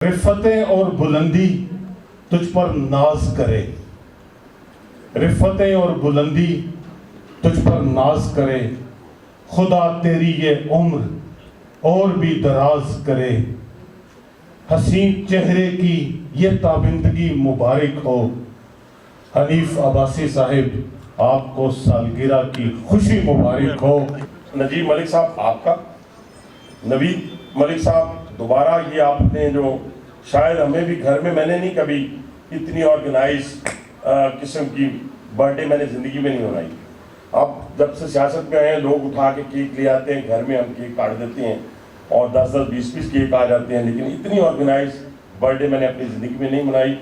رفتیں اور بلندی تجھ پر ناز کرے، رفتیں اور بلندی تجھ پر ناز کرے، خدا تیری یہ عمر اور بھی دراز کرے، حسین چہرے کی یہ تابندگی مبارک ہو۔ حنیف عباسی صاحب آپ کو سالگرہ کی خوشی مبارک ہو۔ نجیب ملک صاحب آپ کا، نوید ملک صاحب دوبارہ یہ آپ نے جو شاید ہمیں بھی گھر میں میں نے نہیں کبھی اتنی آرگنائز قسم کی برتھ ڈے میں نے زندگی میں نہیں بنائی۔ اب جب سے سیاست میں آئے ہیں لوگ اٹھا کے کیک لے آتے ہیں، گھر میں ہم کیک کاٹ دیتے ہیں اور 10-10 20-20 کیک آ جاتے ہیں، لیکن اتنی آرگنائز برتھ ڈے میں نے اپنی زندگی میں نہیں منائی۔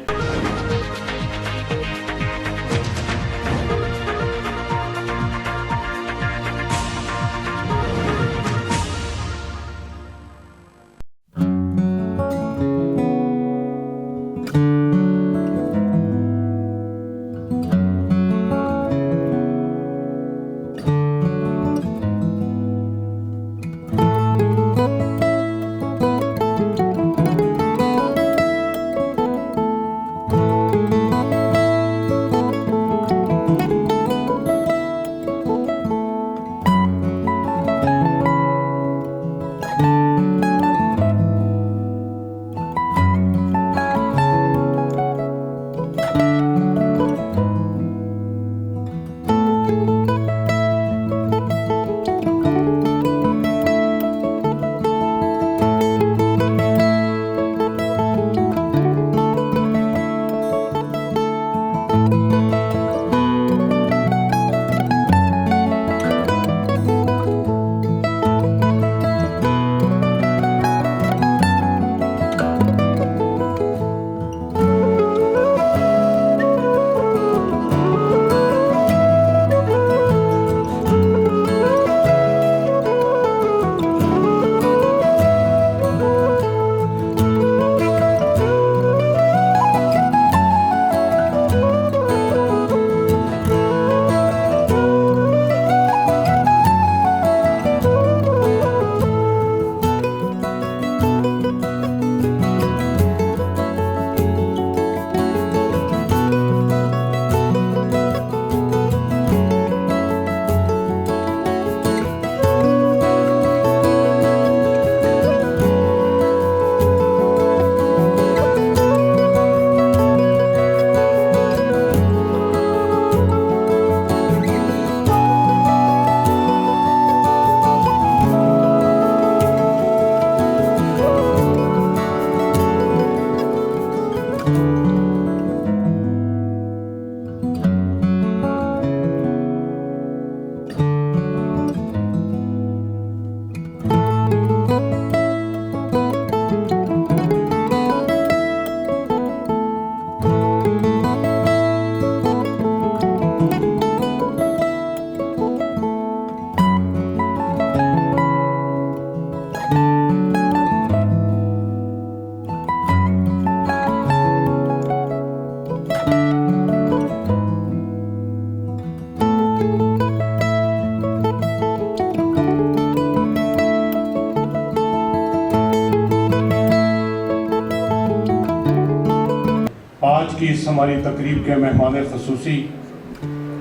آج کی اس ہماری تقریب کے مہمان خصوصی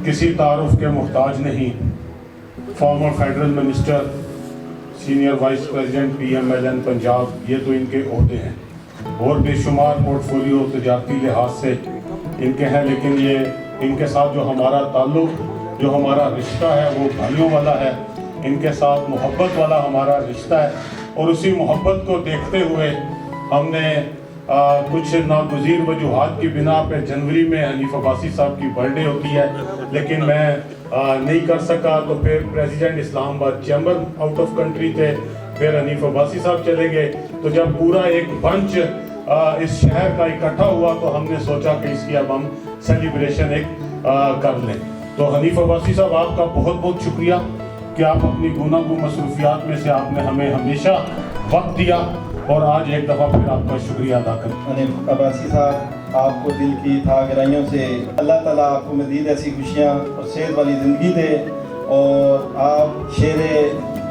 کسی تعارف کے محتاج نہیں، former federal minister, senior vice president PMLN Punjab, یہ تو ان کے عہدے ہیں اور بے شمار پورٹ فولیو تجارتی لحاظ سے ان کے ہیں، لیکن یہ ان کے ساتھ جو ہمارا تعلق، جو ہمارا رشتہ ہے وہ بھائیوں والا ہے، ان کے ساتھ محبت والا ہمارا رشتہ ہے، اور اسی محبت کو دیکھتے ہوئے ہم نے کچھ ناگزیر وجوہات کی بنا پہ جنوری میں حنیف عباسی صاحب کی برتھ ڈے ہوتی ہے، لیکن میں نہیں کر سکا، تو پھر پریزیڈنٹ اسلام آباد چیمبر آؤٹ آف کنٹری تھے، پھر حنیف عباسی صاحب چلے گئے، تو جب پورا ایک بنچ اس شہر کا اکٹھا ہوا تو ہم نے سوچا کہ اس کی اب ہم سیلیبریشن ایک کر لیں۔ تو حنیف عباسی صاحب آپ کا بہت بہت شکریہ کہ آپ اپنی گوناگو مصروفیات میں سے آپ نے ہمیں ہمیشہ وقت دیا، اور آج ایک دفعہ پھر آپ کا شکریہ ادا کریں۔ حنیف عباسی صاحب آپ کو دل کی تھا گہرائیوں سے اللہ تعالیٰ آپ کو مزید ایسی خوشیاں اور صحت والی زندگی دے، اور آپ شیر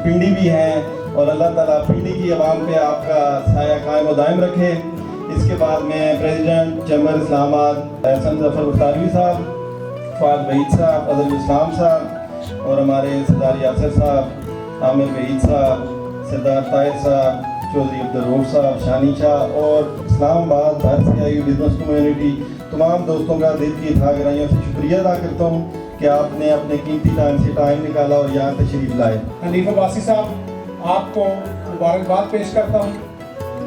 پنڈی بھی ہیں، اور اللہ تعالیٰ پنڈی کی عوام پہ آپ کا سایہ قائم و دائم رکھے۔ اس کے بعد میں پریزیڈنٹ چیمبر اسلام آباد احسن ظفر بختاروی صاحب، فہد وحید صاحب، اظہر اسلام صاحب اور ہمارے سردار یاسر صاحب، عامر وحید صاحب، سردار طاہر صاحب، چودھری عبدالرؤوف صاحب، شانی شاہ اور اسلام آباد باہر سے آئی ہوئی بزنس کمیونٹی، تمام دوستوں کا دل کی تھا گہرائیوں سے شکریہ ادا کرتا ہوں کہ آپ نے اپنے قیمتی ٹائم سے ٹائم نکالا اور یہاں تشریف لائے۔ حنیف عباسی صاحب، آپ کو مبارکباد پیش کرتا ہوں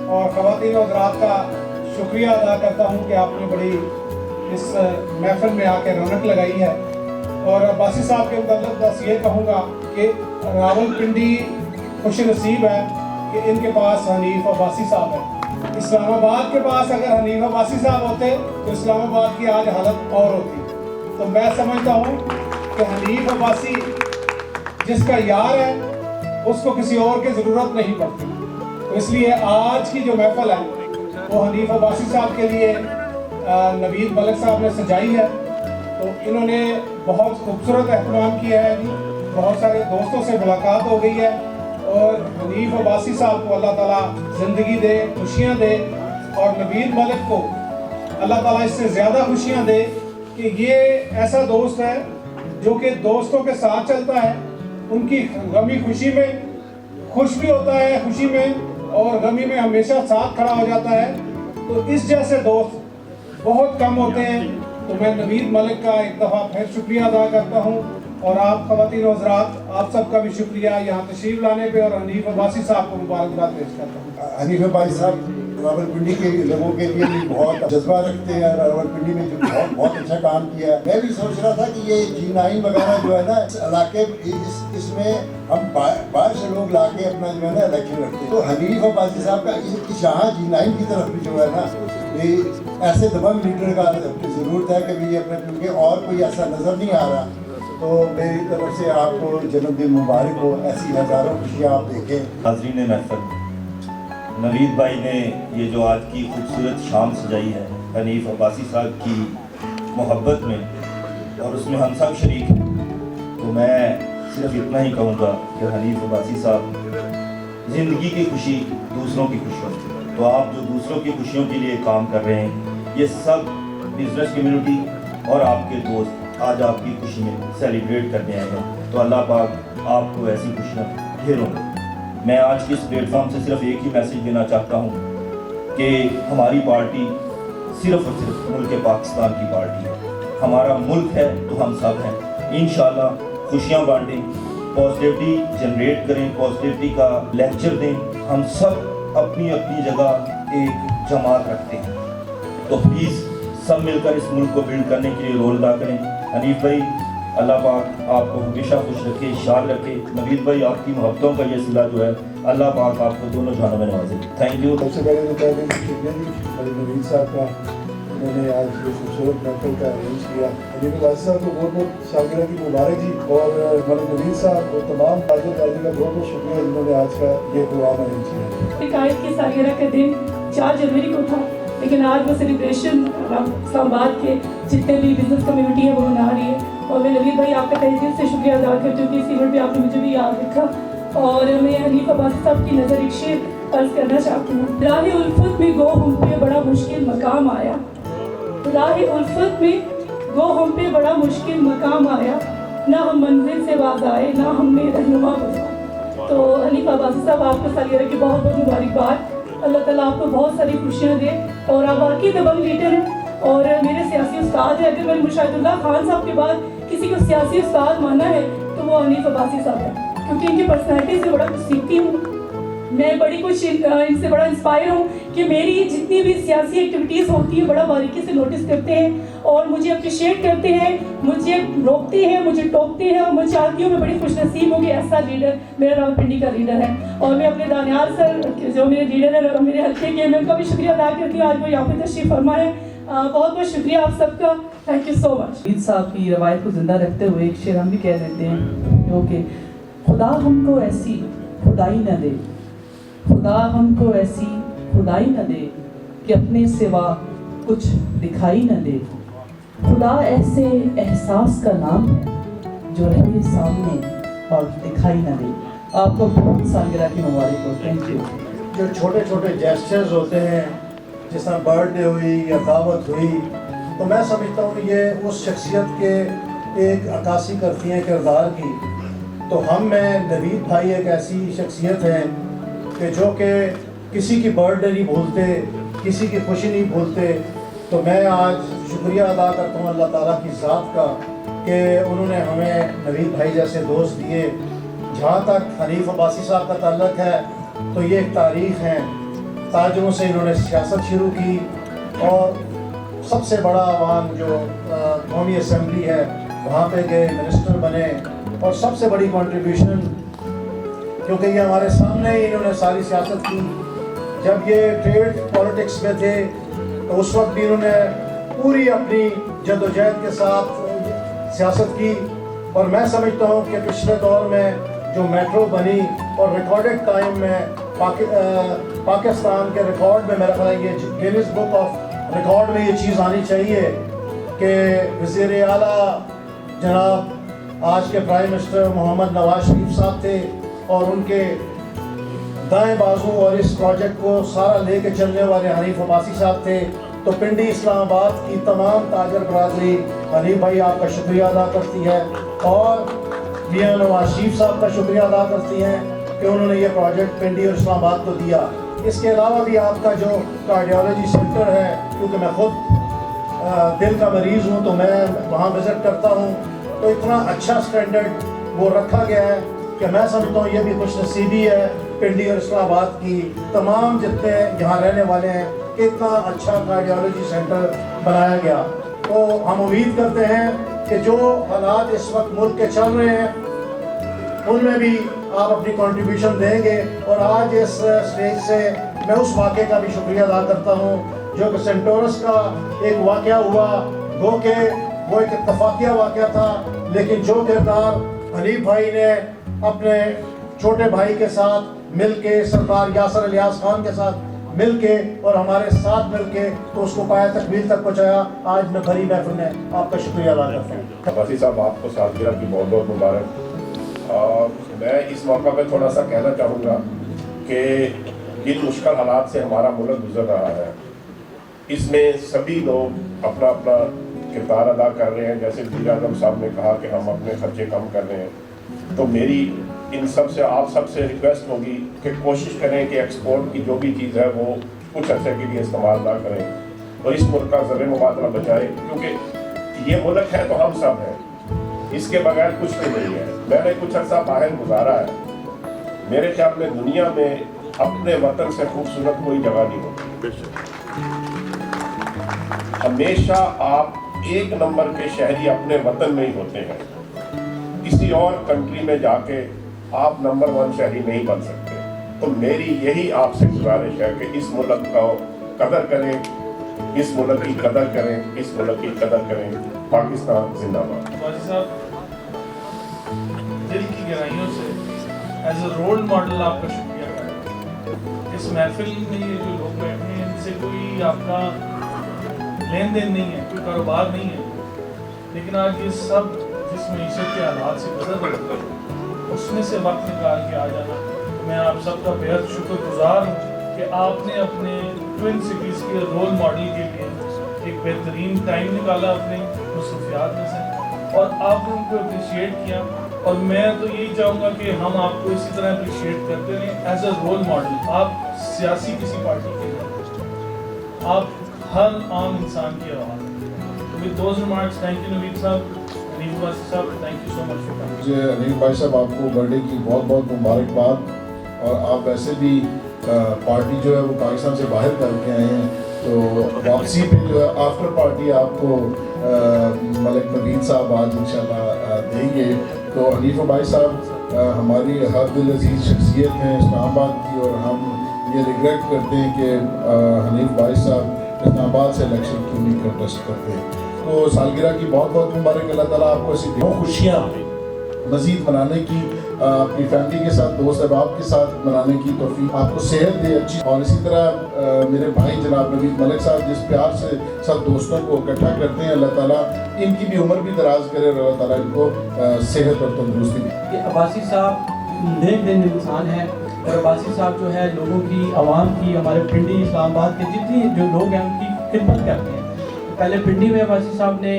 اور خواتین و حضرات کا شکریہ ادا کرتا ہوں کہ آپ نے بڑی اس محفل میں آ کے رونق لگائی ہے۔ اور عباسی صاحب کے متعلق بس یہ کہوں گا کہ راولپنڈی خوش نصیب ہے کہ ان کے پاس حنیف عباسی صاحب ہے۔ اسلام آباد کے پاس اگر حنیف عباسی صاحب ہوتے تو اسلام آباد کی آج حالت اور ہوتی۔ تو میں سمجھتا ہوں کہ حنیف عباسی جس کا یار ہے اس کو کسی اور کی ضرورت نہیں پڑتی، تو اس لیے آج کی جو محفل ہے وہ حنیف عباسی صاحب کے لیے نوید ملک صاحب نے سجائی ہے۔ تو انہوں نے بہت خوبصورت اہتمام کیا ہے، بہت سارے دوستوں سے ملاقات ہو گئی ہے اور حنیف عباسی صاحب کو اللہ تعالیٰ زندگی دے، خوشیاں دے، اور نوید ملک کو اللہ تعالیٰ اس سے زیادہ خوشیاں دے کہ یہ ایسا دوست ہے جو کہ دوستوں کے ساتھ چلتا ہے، ان کی غمی خوشی میں خوش بھی ہوتا ہے، خوشی میں اور غمی میں ہمیشہ ساتھ کھڑا ہو جاتا ہے۔ تو اس جیسے دوست بہت کم ہوتے ہیں۔ تو میں نوید ملک کا ایک دفعہ پھر شکریہ ادا کرتا ہوں اور آپ خواتین و حضرات، آپ سب کا بھی شکریہ یہاں تشریف لانے پہ، اور حنیف عباسی صاحب کو مبارکباد پیش کرتا ہوں۔ حنیف عباسی صاحب راولپنڈی کے لوگوں کے لیے بھی بہت جذبہ رکھتے ہیں، راولپنڈی میں جو بہت اچھا کام کیا ہے۔ میں بھی سوچ رہا تھا کہ یہ G9 وغیرہ جو ہے نا اس علاقے اس میں ہم باہر سے لوگ لا کے اپنا جو ہے نا الیکشن لڑتے ہیں، تو حنیف عباسی صاحب کا یہاں G9 کی طرف بھی جو ہے نا یہ ایسے دبنگ لیڈر کا ضرورت ہے کہ بھی اپنے، کیونکہ اور کوئی ایسا نظر نہیں آ رہا۔ تو میری طرف سے آپ کو جنم دن مبارک ہو، ایسی ہزاروں خوشیاں آپ دیکھیں۔ حاضرین محفل، نوید بھائی نے یہ جو آج کی خوبصورت شام سجائی ہے حنیف عباسی صاحب کی محبت میں، اور اس میں ہم سب شریک ہیں، تو میں صرف اتنا ہی کہوں گا کہ حنیف عباسی صاحب، زندگی کی خوشی دوسروں کی خوشی ہوتی ہے، تو آپ جو دوسروں کی خوشیوں کے لیے کام کر رہے ہیں، یہ سب بزنس کمیونٹی اور آپ کے دوست آج آپ کی خوشی میں سیلیبریٹ کرنے آئے ہیں، تو اللہ پاک آپ کو ایسی خوشیاں ڈھیروں دے۔ میں آج کی اس پلیٹ فارم سے صرف ایک ہی میسیج دینا چاہتا ہوں کہ ہماری پارٹی صرف اور صرف ملک پاکستان کی پارٹی ہے، ہمارا ملک ہے تو ہم سب ہیں۔ انشاءاللہ خوشیاں بانٹیں، پازیٹیوٹی جنریٹ کریں، پازیٹیوٹی کا لیکچر دیں، ہم سب اپنی اپنی جگہ ایک جماعت رکھتے ہیں، تو پلیز سب مل کر اس ملک کو بلڈ کرنے کے لیے رول ادا کریں۔ حنیف بھائی، اللہ پاک آپ کو ہمیشہ خوش رکھے، شاد رکھے۔ نوید بھائی، آپ کی محبتوں کا یہ صلہ جو ہے اللہ پاک آپ کو دونوں جہانوں میں نوازے۔ Thank you. سب سے پہلے تو کہتے ہیں شکریہ جی نوید صاحب کا، انہوں نے آج یہ خوبصورت محفل کا ارینج کیا۔ حنیف عباسی صاحب کو بہت بہت سالگرہ کی مبارک جی، اور ہمارے نوید صاحب اور تمام تاجر تاجر کا بہت بہت شکریہ جنہوں نے آج کا یہ پروگرام ارینج کیا۔ عقائد کی سالگرہ کا دن 4 جنوری کو تھا، لیکن آج وہ سیلیبریشن اسلام آباد کے جتنے بھی بزنس کمیونٹی ہے وہ منا رہی ہے، اور میں نوید بھائی آپ کا تہہ دل سے شکریہ ادا کرتی ہوں کہ اس ایونٹ پہ آپ نے مجھے بھی یاد رکھا۔ اور میں حنیف عباسی صاحب کی نظر ایک شعر عرض کرنا چاہتی ہوں۔ راہ الفت میں گو ہم پہ بڑا مشکل مقام آیا، راہ الفت میں گو ہم پہ بڑا مشکل مقام آیا، نہ ہم منزل سے باز آئے نہ ہم نے رہنما بنا۔ تو حنیف عباسی صاحب، آپ کو سالگرہ کی بہت بہت مبارکباد۔ اللہ تعالیٰ آپ کو بہت ساری خوشیاں دے، اور آپ واقعی دبنگ لیڈر ہیں اور میرے سیاسی استاد ہیں۔ اگر میں نے مشاہد اللہ خان صاحب کے بعد کسی کو سیاسی استاد مانا ہے تو وہ حنیف عباسی صاحب ہے، کیونکہ ان کی پرسنالٹی سے بڑا کچھ سیکھتی ہوں میں، بڑی کچھ ان سے بڑا انسپائر ہوں کہ میری جتنی بھی سیاسی ایکٹیویٹیز ہوتی ہیں بڑا باریکی سے نوٹس کرتے ہیں اور مجھے اپریشیٹ کرتے ہیں، مجھے روکتے ہیں، مجھے ٹوکتے ہیں، اور میں چاہتی ہوں میں بڑی خوش نصیب ہوں کہ ایسا لیڈر میرا راولپنڈی کا لیڈر ہے۔ اور میں اپنے دانیال سر جو میرے لیڈر ہیں میرے حلقے کے، میں ان کا بھی شکریہ ادا کرتی ہوں، آج وہ یہاں پہ تشریف فرما ہے۔ بہت بہت شکریہ آپ سب کا، تھینک یو سو مچ۔ نوید صاحب کی روایت کو زندہ رکھتے ہوئے ایک شعر ہم بھی کہہ دیتے ہیں، جو کہ خدا ہم کو ایسی خدائی نہ دے، خدا ہم کو ایسی خدائی نہ دے کہ اپنے سوا کچھ دکھائی نہ دے، خدا ایسے احساس کا نام ہے جو رہے سامنے اور دکھائی نہ دے۔ آپ کو بہت سالگرہ کی مبارک ہو، تھینک یو۔ جو چھوٹے چھوٹے جیسچرز ہوتے ہیں जिस तरह बर्थडे हुई या दावत हुई, तो मैं समझता हूँ ये उस शख्सियत के एक अक्कासी करती हैं किरदार की। तो हम में नवीद भाई एक ऐसी शख्सियत हैं कि जो कि किसी की बर्थडे नहीं भूलते, किसी की खुशी नहीं भूलते। तो मैं आज शुक्रिया अदा करता हूँ अल्लाह ताला की ज़ात का कि उन्होंने हमें नवीद भाई जैसे दोस्त दिए। जहाँ तक हनीफ अब्बासी साहब का ताल्लुक़ है तो ये एक तारीख़ है। ताजरों से इन्होंने सियासत शुरू की और सबसे बड़ा आवाम जो कौमी असम्बली है वहाँ पे गए, मिनिस्टर बने और सबसे बड़ी कंट्रीब्यूशन, क्योंकि ये हमारे सामने ही इन्होंने सारी सियासत की। जब ये ट्रेड पॉलिटिक्स में थे तो उस वक्त भी इन्होंने पूरी अपनी जद्दोजहद के साथ सियासत की। और मैं समझता हूँ कि पिछले दौर में जो मेट्रो बनी और रिकॉर्डेड टाइम में पाकिस्तान के रिकॉर्ड में, मेरा ख्याल है ये गिनीज बुक ऑफ रिकॉर्ड में ये चीज़ आनी चाहिए कि वज़ीर आला जनाब आज के प्राइम मिनिस्टर मोहम्मद नवाज शरीफ साहब थे और उनके दाएं बाजू और इस प्रोजेक्ट को सारा लेके चलने वाले हनीफ अब्बासी साहब थे। तो पिंडी इस्लामाबाद की तमाम ताजर बरादरी हनीफ भाई आपका शुक्रिया अदा करती है और मियां नवाज शरीफ साहब का शुक्रिया अदा करती हैं कि उन्होंने ये प्रोजेक्ट पिंडी और इस्लामाबाद को दिया। इसके अलावा भी आपका जो कार्डियोलॉजी सेंटर है, क्योंकि मैं खुद दिल का मरीज़ हूँ तो मैं वहाँ विज़िट करता हूँ, तो इतना अच्छा स्टैंडर्ड वो रखा गया है कि मैं समझता हूँ ये भी खुश नसीबी है पिंडी और इस्लामाबाद की तमाम जितने यहाँ रहने वाले हैं कि इतना अच्छा कार्डियोलॉजी सेंटर बनाया गया। तो हम उम्मीद करते हैं कि जो हालात इस वक्त मुल्क के चल रहे हैं उनमें भी आप अपनी कंट्रीब्यूशन देंगे। और आज इस स्टेज से मैं उस वाक़े का भी शुक्रिया अदा करता हूँ जो कि सेंटोरस का एक वाक़या हुआ, गो के वो एक इत्तफाकिया वाक़या था, लेकिन जो किरदार हनीफ भाई ने अपने छोटे भाई के साथ मिलके, सरदार यासर इलियास खान के साथ मिलके और हमारे साथ मिलके तो उसको पाया तकमील तक पहुँचाया। आज मैं भरी महफिल में आपका शुक्रिया अदा करता हूँ। अब्बासी साहब आपको सालगिरह की बहुत बहुत मुबारक। और मैं इस मौका पे थोड़ा सा कहना चाहूँगा कि इन मुश्किल हालात से हमारा मुल्क गुजर रहा है, इसमें सभी लोग अपना अपना किरदार अदा कर रहे हैं। जैसे वज़ीर आज़म साहब ने कहा कि हम अपने खर्चे कम कर रहे हैं, तो मेरी इन सब से आप सब से रिक्वेस्ट होगी कि कोशिश करें कि एक्सपोर्ट की जो भी चीज़ है वो कुछ अर्से के लिए इस्तेमाल ना करें और इस मुल्क का ज़र मुबादला बचाएं, क्योंकि ये मुल्क है तो हम सब हैं, इसके बगैर कुछ भी नहीं है। मैंने कुछ अर्सा बाहर गुजारा है, मेरे ख्याल में दुनिया में अपने वतन से खूबसूरत कोई जगह नहीं होती। हमेशा आप एक नंबर के शहरी अपने वतन में ही होते हैं, किसी और कंट्री में जाके आप नंबर 1 शहरी नहीं बन सकते। तो मेरी यही आपसे गुजारिश है कि इस मुल्क का कदर करें, इस मुल्क की कदर करें, इस मुल्क की कदर करें। पाकिस्तान जिंदाबाद। अब्बासी साहब, दिल की गहराइयों से एज ए रोल मॉडल आपका शुक्रिया करें। इस महफिल में ये जो लोग बैठे हैं इनसे कोई आपका लेन देन नहीं है, कोई कारोबार नहीं है, लेकिन आज ये सब जिस मीशत के हालात से गुजर रहे हैं उसमें से वक्त निकाल के आ जाना, मैं आप सबका बेहद शुक्रगुजार हूँ कि आपने अपने ट्विन सिटीज़ के रोल मॉडल के लिए एक बेहतरीन टाइम निकाला अपने मसरूफियात में से और आपने उनको अप्रिशिएट किया। और मैं तो यही चाहूँगा कि हम आपको इसी तरह अप्रिशिएट करते रहें एज अ रोल मॉडल। आप सियासी किसी पार्टी के नहीं, आप हर आम इंसान की आवाज़ है। तो with those remarks, thank you Naveed साहब, हनीफ अब्बासी साहब, thank you so much for coming. मुझे हनीफ भाई साहब आपको बर्थडे की बहुत बहुत मुबारकबाद। और आप वैसे भी पार्टी जो है वो पाकिस्तान से बाहर करके आए हैं, तो वापसी पे जो है आफ्टर पार्टी आपको मलिक नवीद साहब आज इंशाल्लाह देंगे। तो हनीफ भाई साहब हमारी हर दिल अजीज शख्सियत हैं इस्लामाबाद की, और हम ये रिग्रेट करते हैं कि हनीफ भाई साहब इस्लामाबाद से इलेक्शन क्यों नहीं कंटेस्ट करते। तो सालगिरह की बहुत बहुत मुबारक। अल्लाह ताला आपको ऐसी बहुत खुशियाँ मज़ीद मनाने की, अपनी फैमिली के साथ, दोस्त अहबाब के साथ मनाने की तौफीक आपको सेहत दे अच्छी। और इसी तरह मेरे भाई जनाब नवीद मलिक साहब जिस प्यार से सब दोस्तों को इकट्ठा करते हैं, अल्लाह ताला इनकी भी उम्र भी दराज करे और अल्लाह ताला इनको सेहत और तंदुरुस्ती दे। कि अब्बासी साहब नेक दिन इंसान हैं और अब्बासी साहब जो है लोगों की, आवाम की, हमारे पिंडी इस्लामाबाद के जितनी जो लोग हैं उनकी खिदमत करते हैं। पहले पिंडी में अब्बासी साहब ने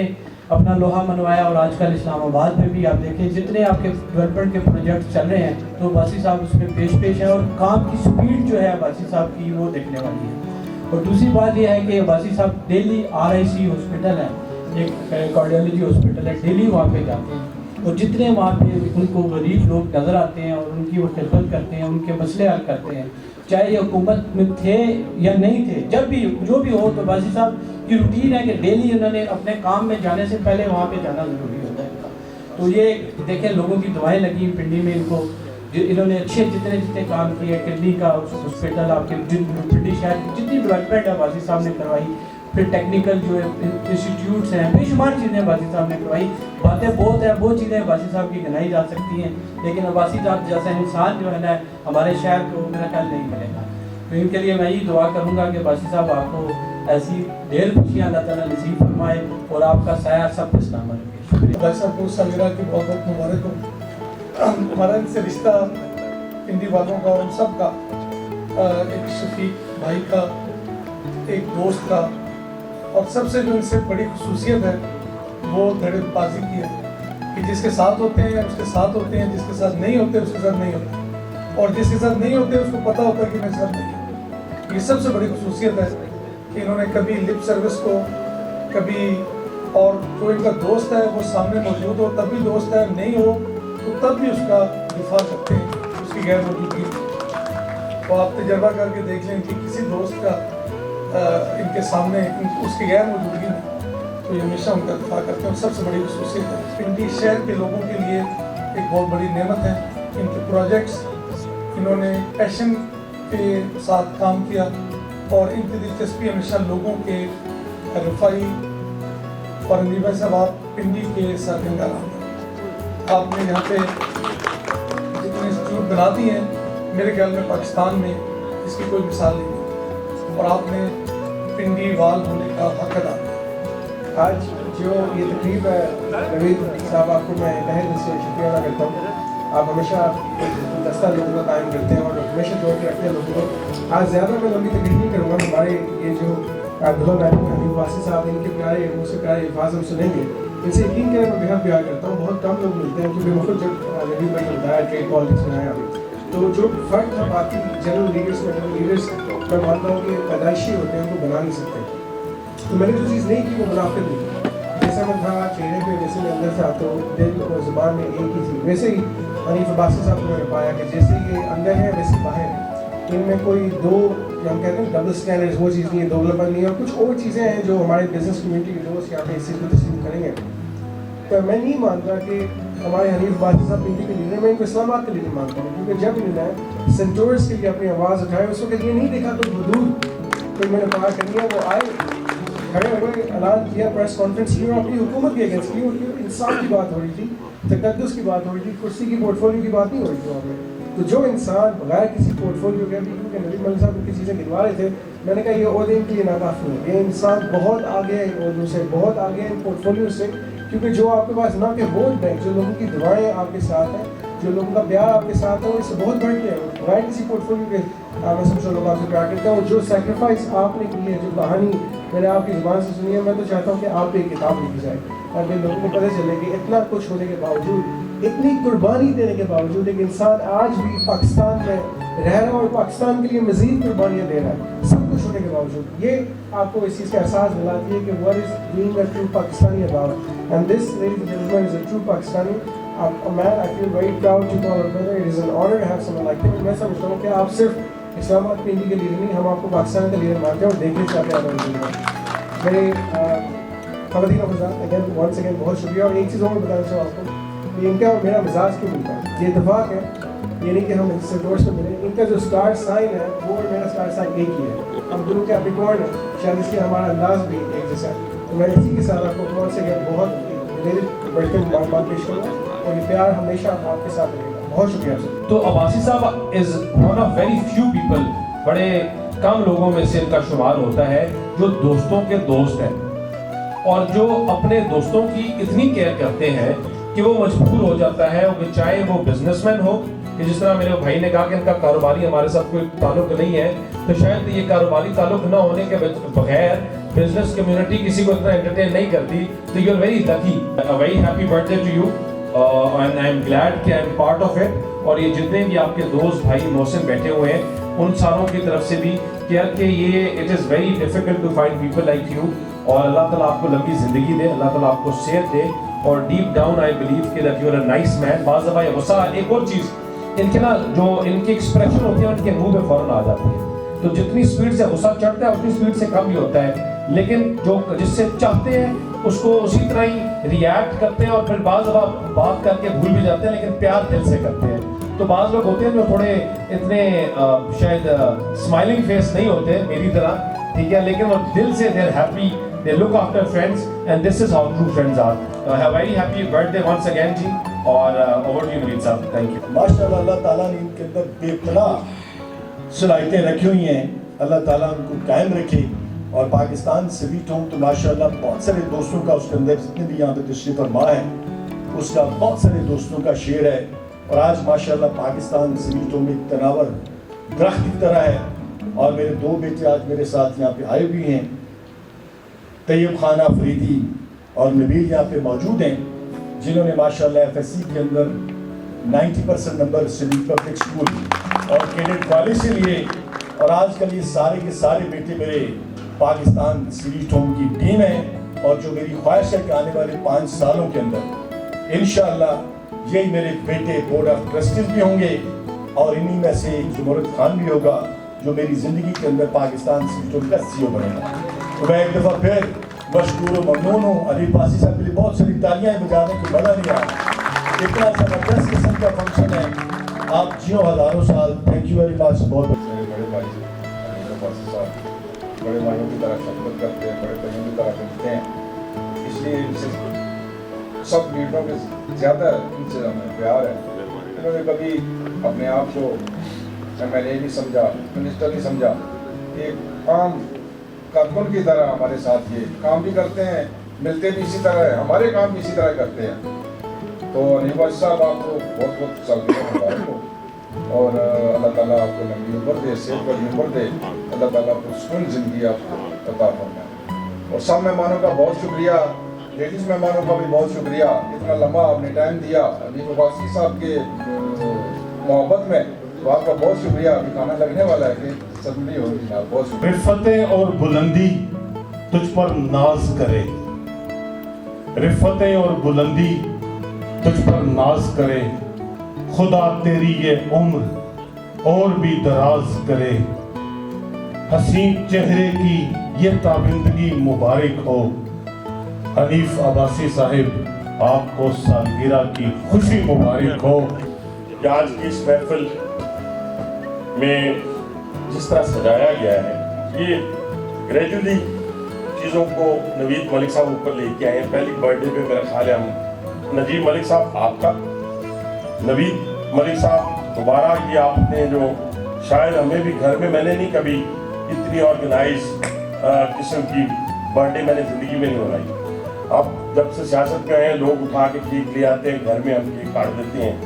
अपना लोहा मनवाया और आजकल इस्लामाबाद में भी आप देखें जितने आपके डेवलपमेंट के प्रोजेक्ट चल रहे हैं तो अब्बासी साहब उसमें पेश है और काम की स्पीड जो है अब्बासी साहब की वो देखने वाली है। और दूसरी बात यह है कि अब्बासी साहब डेली RIC हॉस्पिटल है, एक कार्डियोलॉजी हॉस्पिटल है, डेली वहाँ पे जाते हैं और जितने वहाँ पे उनको गरीब लोग नज़र आते हैं और उनकी वो खिदमत करते हैं, उनके मसले हल करते हैं, चाहे ये हुकूमत में थे या नहीं थे, जब भी जो भी हो तो अब्बासी साहब की रूटीन है कि डेली उन्होंने अपने काम में जाने से पहले वहाँ पे जाना ज़रूरी होता है। तो ये देखें लोगों की दुआएं लगी पिंडी में, इनको इन्होंने अच्छे जितने काम किए, किडनी का हॉस्पिटल, आपके पिंडी शहर की जितनी डेवलपमेंट है अब्बासी साहब ने करवाई, फिर टेक्निकल जो इंस्टीट्यूट्स हैं, बेशुमार चीज़ें अब्बासी साहब ने करवाई। बातें बहुत है, बहुत चीज़ें अब्बासी साहब की गिनाई जा सकती हैं, लेकिन अब्बासी साहब जैसा इंसान जो है ना हमारे शहर को मेरा ख्याल नहीं मिलेगा। तो इनके लिए मैं यही दुआ करूँगा कि अब्बासी साहब आपको ऐसी ढेर खुशियाँ अल्लाह ताला नसीब फरमाए और आपका साया सब पे सलामत रखे। शुक्रिया। भाई साहब को सालगिरह की बहुत बहुत मुबारक हो। हमारा इनसे रिश्ता हिंदी वालों का और सब का, एक शफीक भाई का, एक दोस्त का, और सबसे जो इनसे बड़ी खसूसियत है वो धड़ेबाजी की है कि जिसके साथ होते हैं उसके साथ होते हैं, जिसके साथ नहीं होते उसके साथ नहीं होते, और जिसके साथ नहीं होते उसको पता होता है कि मेरे साथ नहीं है। ये सबसे बड़ी खसूसियत है कि इन्होंने कभी लिप सर्विस को, कभी और जो इनका दोस्त है वो सामने मौजूद हो तब भी दोस्त है, नहीं हो तो तब भी उसका दिफा करते हैं उसकी गैर मौजूदगी। तो आप तजर्बा करके देख लें कि किसी दोस्त का इनके सामने उसकी गैर मौजूदगी में तो ये हमेशा उनका दिफा करते हैं। और सबसे बड़ी खसूसियत है पिंडी शहर के लोगों के लिए एक बहुत बड़ी नेमत है। इनके प्रोजेक्ट्स इन्होंने पैशन के साथ काम किया और इनकी दिलचस्पी हमेशा लोगों के रफाई। और अमीर भाई साहब आप पिंडी के सरगंगा आपने यहाँ पे जितने इंस्टीट्यूट बना दिए हैं मेरे ख्याल में पाकिस्तान में इसकी कोई मिसाल नहीं है, और आपने पिंडी वाल होने का हक अदा किया। आज जो ये तकरीब है नवीद साहब, आपको मैं तहे दिल से शुक्रिया अदा करता हूँ। आप हमेशा दस्ता लोगों का कायम करते हैं और हमेशा जोड़ के रखते हैं लोगों को। आज ज़्यादा मैं लंबी तकरीब नहीं करूँगा, हमारे ये जो दुल्हा मैडम हबीब वासी साहब, इनके प्यारे मुझसे प्यारे अल्फाज हम सुनेंगे। इनसे यकीन करें मैं बेहद प्यार करता हूँ। बहुत कम लोग मिलते हैं क्योंकि मुझे जब नवीद भाई ने बताया ट्रेड पॉलिटिक्स में आया अभी, तो जो फ़र्क था बाकी जनरल लीडर्स में, जनरल लीडर्स मैं मानता हूँ कि पैदाइशी होते हैं, उनको बना नहीं सकते। तो मैंने जो चीज़ नहीं की वो मुनाफिक नहीं की। जैसा मैं था चेहरे पे, जैसे मैं अंदर से आता हूँ, दिल और ज़ुबान में एक ही थी, वैसे ही हनीफ अब्बासी साहब को मैंने पाया कि जैसे ये अंदर है वैसे बाहर है। इनमें कोई दो हम कहते हैं डबल स्टैंडर्ड्स, वो चीज़ नहीं है, दोगलापन नहीं है, और कुछ और चीज़ें हैं जो हमारे बिजनेस कम्युनिटी के दोस्त यहाँ पे इस चीज़ को तस्लीम करेंगे। तो मैं नहीं मानता कि हमारे हनीफ अब्बासी साहब पिंडी के लीडर, मैं इनको इस्लामाबाद के लीडर मानता हूँ, क्योंकि जब इन्होंने सेंटोर्स के लिए अपनी आवाज़ उठाई उस वक्त ये नहीं देखा कोई हदूद कोई मैंने पार करनी है, वो आए खड़े हुए, ऐलान किया, प्रेस कॉन्फ्रेंस की, और अपनी हुकूमत के अगेंस्ट की, उनकी इंसाफ की बात हो रही थी, तकद्दुस की बात हो रही थी, कुर्सी की पोर्टफोलियो की बात नहीं हो रही थी वहाँ पे। तो जो इंसान बगैर किसी पोर्टफोलियो के, क्योंकि नबी मलिक साहब उनकी चीज़ें गिनवा रहे थे, मैंने कहा ये ओहदे इनके लिए नाकाफी है। ये इंसान बहुत आगे है इन ओहदों से, बहुत आगे है इन पोर्टफोलियो से, क्योंकि जो आपके पास ना कि वोट बैंक, जो लोगों की दुआएं आपके साथ हैं, जो लोगों का प्यार आपके साथ है, वो इससे बहुत बढ़ के है। बगैर किसी पोर्टफोलियो के मैं समझो लोग आपसे प्यार करते हैं। और जो सेक्रीफाइस आपने की है, जो कहानी मैंने आपकी ज़ुबान से सुनी है, मैं तो चाहता हूँ कि आप पे एक किताब लिखी जाए ताकि लोगों को पता चले कि इतना कुछ होने के बावजूद, इतनी कुर्बानी देने के बावजूद एक इंसान आज भी पाकिस्तान में रह रहा है और पाकिस्तान के लिए मज़ीद कुर्बानियाँ दे रहा है, सब कुछ होने के बावजूद। ये आपको इस चीज़ का एहसास दिलाती है कि what is being a true Pakistani about, and this ladies and gentleman is a true Pakistani man. I feel very proud to call brother, it is an honour to have someone like him. मैं समझता हूँ कि आप सिर्फ इस्लामाबाद पिंडी के leader नहीं, हम आपको पाकिस्तान का लीडर मानते हैं और देखने चाहते हैं। मेरे खवतीन अगेन वंस अगेन बहुत शुक्रिया। और एक चीज़ और बताना चाहूँ आपको, इनका और मेरा मिजाज क्यों मिलता है, ये इत्तेफाक है, ये नहीं कि हम इससे दोस्त से मिले। इनका जो स्टार साइन है वो और मेरा स्टार साइन एक ही है, हम दोनों के कैप्रिकॉर्न है, शायद इसलिए हमारा अंदाज भी एक जैसा है। तो मैं इसी के साथ आपको वंस अगेन बहुत बढ़ के मुबारकबाद पेश करूँगा और ये प्यार हमेशा आपके साथ रहेगा। बहुत शुक्रिया आपसे। तो अब्बासी साहब is one of very few people, बड़े कम लोगों में से इनका शुमार होता है जो दोस्तों के दोस्त हैं और जो अपने दोस्तों की इतनी केयर करते हैं कि वो मजबूर हो जाता है कि चाहे वो बिजनेसमैन हो کہ جس طرح میرے بھائی نے کہا کہ ان کا کاروباری ہمارے ساتھ کوئی تعلق نہیں ہے، تو شاید یہ کاروباری تعلق نہ ہونے کے بغیر بزنس کمیونٹی کسی کو اتنا انٹرٹین نہیں کرتی. تو you are very lucky. Very happy birth day to you and I am glad کہ I am part of it. اور یہ جتنے بھی آپ کے دوست بھائی محسن بیٹھے ہوئے ہیں ان ساروں کی طرف سے بھی کہ یہ it is very difficult to find people like you. اور اللہ تعالیٰ آپ کو لمبی زندگی دے، اللہ تعالیٰ آپ کو صحت دے. اور ڈیپ ڈاؤن آئی بلیو کہ that you are a nice man. بعض دفعہ غصہ، ایک اور چیز، ان کے نا جو ان کے ایکسپریشن ہوتے ہیں ان کے منہ پہ فوراً آ جاتے ہیں. تو جتنی سپیڈ سے غصہ چڑھتا ہے اتنی سپیڈ سے کم بھی ہوتا ہے. لیکن جو جس سے چاہتے ہیں اس کو اسی طرح ہی ریئیکٹ کرتے ہیں، اور پھر بعض دفعہ بات کر کے بھول بھی جاتے ہیں لیکن پیار دل سے کرتے ہیں. تو بعض لوگ ہوتے ہیں جو تھوڑے اتنے شاید اسمائلنگ فیس نہیں ہوتے میری طرح، ٹھیک ہے، لیکن وہ دل سے they are happy, they look after friends and this is how true friends are. Very happy birth day once again جی. اور اوور ٹو یو نوید صاحب. Thank you. ماشاءاللہ اللہ تعالیٰ نے ان کے اندر بے پناہ صلاحیتیں رکھی ہوئی ہیں. اللہ تعالیٰ ان کو قائم رکھے. اور پاکستان سویٹ ہوم تو ماشاءاللہ بہت سارے دوستوں کا اس کے اندر، جتنے بھی یہاں پہ تشریف فرما ہے اس کا بہت سارے دوستوں کا شیئر ہے. اور آج ماشاءاللہ پاکستان سویٹ ہوم ایک تناور درخت کی طرح ہے. اور میرے دو بیٹے آج میرے ساتھ یہاں پہ آئے ہوئے ہیں، طیب خان فریدی اور نبیل یہاں پہ موجود ہیں، جنہوں نے ماشاءاللہ FSC کے اندر 90% نمبر سویٹ پبلک اسکول اور کیڈٹ کالج سے لیے. اور آج کل یہ سارے کے سارے بیٹے میرے پاکستان سویٹ ہوم کی ٹیم ہے. اور جو میری خواہش ہے کہ آنے والے 5 سالوں کے اندر انشاءاللہ یہی میرے بیٹے بورڈ آف ٹرسٹیز بھی ہوں گے، اور انہی میں سے زمرد خان بھی ہوگا جو میری زندگی کے اندر پاکستان سویٹ ہوم کا CEO بنے گا. تو میں ایک دفعہ پھر مشکور و ممنون ہوں. علی پاسی صاحب کے لیے بہت ساری تالیاں بجانے کو بڑا نہیں آیا. اتنا زبردست قسم کا فنکشن ہے. آپ جیوں ہزاروں سال. Thank you very much. بہت بڑے بھائی پاسی صاحب بڑے بھائیوں کی طرح خدمت کرتے ہیں، بڑے بھائیوں کی طرح ملتے ہیں. اس لیے ان سے سب لیڈروں کے زیادہ ان سے ہمیں پیار ہے. انہوں نے کبھی اپنے آپ کو MLA نہیں سمجھا، منسٹر نہیں سمجھا. ایک عام کارکن کی طرح ہمارے ساتھ یہ کام بھی کرتے ہیں، ملتے بھی اسی طرح ہے، ہمارے کام بھی اسی طرح کرتے ہیں. تو نیواز صاحب آپ کو بہت بہت سالگرہ مبارک ہو. اور اللہ تعالیٰ آپ کو لمبی عمر دے، صحت والی عمر دے. اللہ تعالیٰ آپ کو سکون زندگی آپ کو عطا فرمائے. اور سب مہمانوں کا بہت شکریہ، لیڈیز مہمانوں کا بھی بہت شکریہ. اتنا لمبا آپ نے ٹائم دیا حنیف عباسی صاحب کے محبت میں، تو آپ کا بہت شکریہ. ابھی کھانا لگنے والا ہے کہ سبزی ہوگی. بہت شکریہ. رفتیں اور بلندی تجھ پر ناز کرے، رفتیں اور بلندی تجھ پر ناز کرے. خدا تیری یہ عمر اور بھی دراز کرے. حسین چہرے کی یہ تابندگی مبارک ہو. حنیف عباسی صاحب آپ کو سالگرہ کی خوشی مبارک ہو. کہ آج کی اس محفل میں جس طرح سجایا گیا ہے، یہ گریجولی چیزوں کو نوید ملک صاحب اوپر لے کے آئے ہیں. پہلی برتھ ڈے پہ میرا خیال ہے ہم نجیب ملک صاحب آپ کا، نوید ملک صاحب دوبارہ یہ آپ نے جو شاید ہمیں بھی گھر میں نے نہیں کبھی اتنی آرگنائز قسم کی برتھ ڈے میں نے زندگی میں نہیں بنائی. آپ جب سے سیاست میں آئے ہیں لوگ اٹھا کے کیک لے آتے ہیں، گھر میں ہم کیک کاٹ دیتے ہیں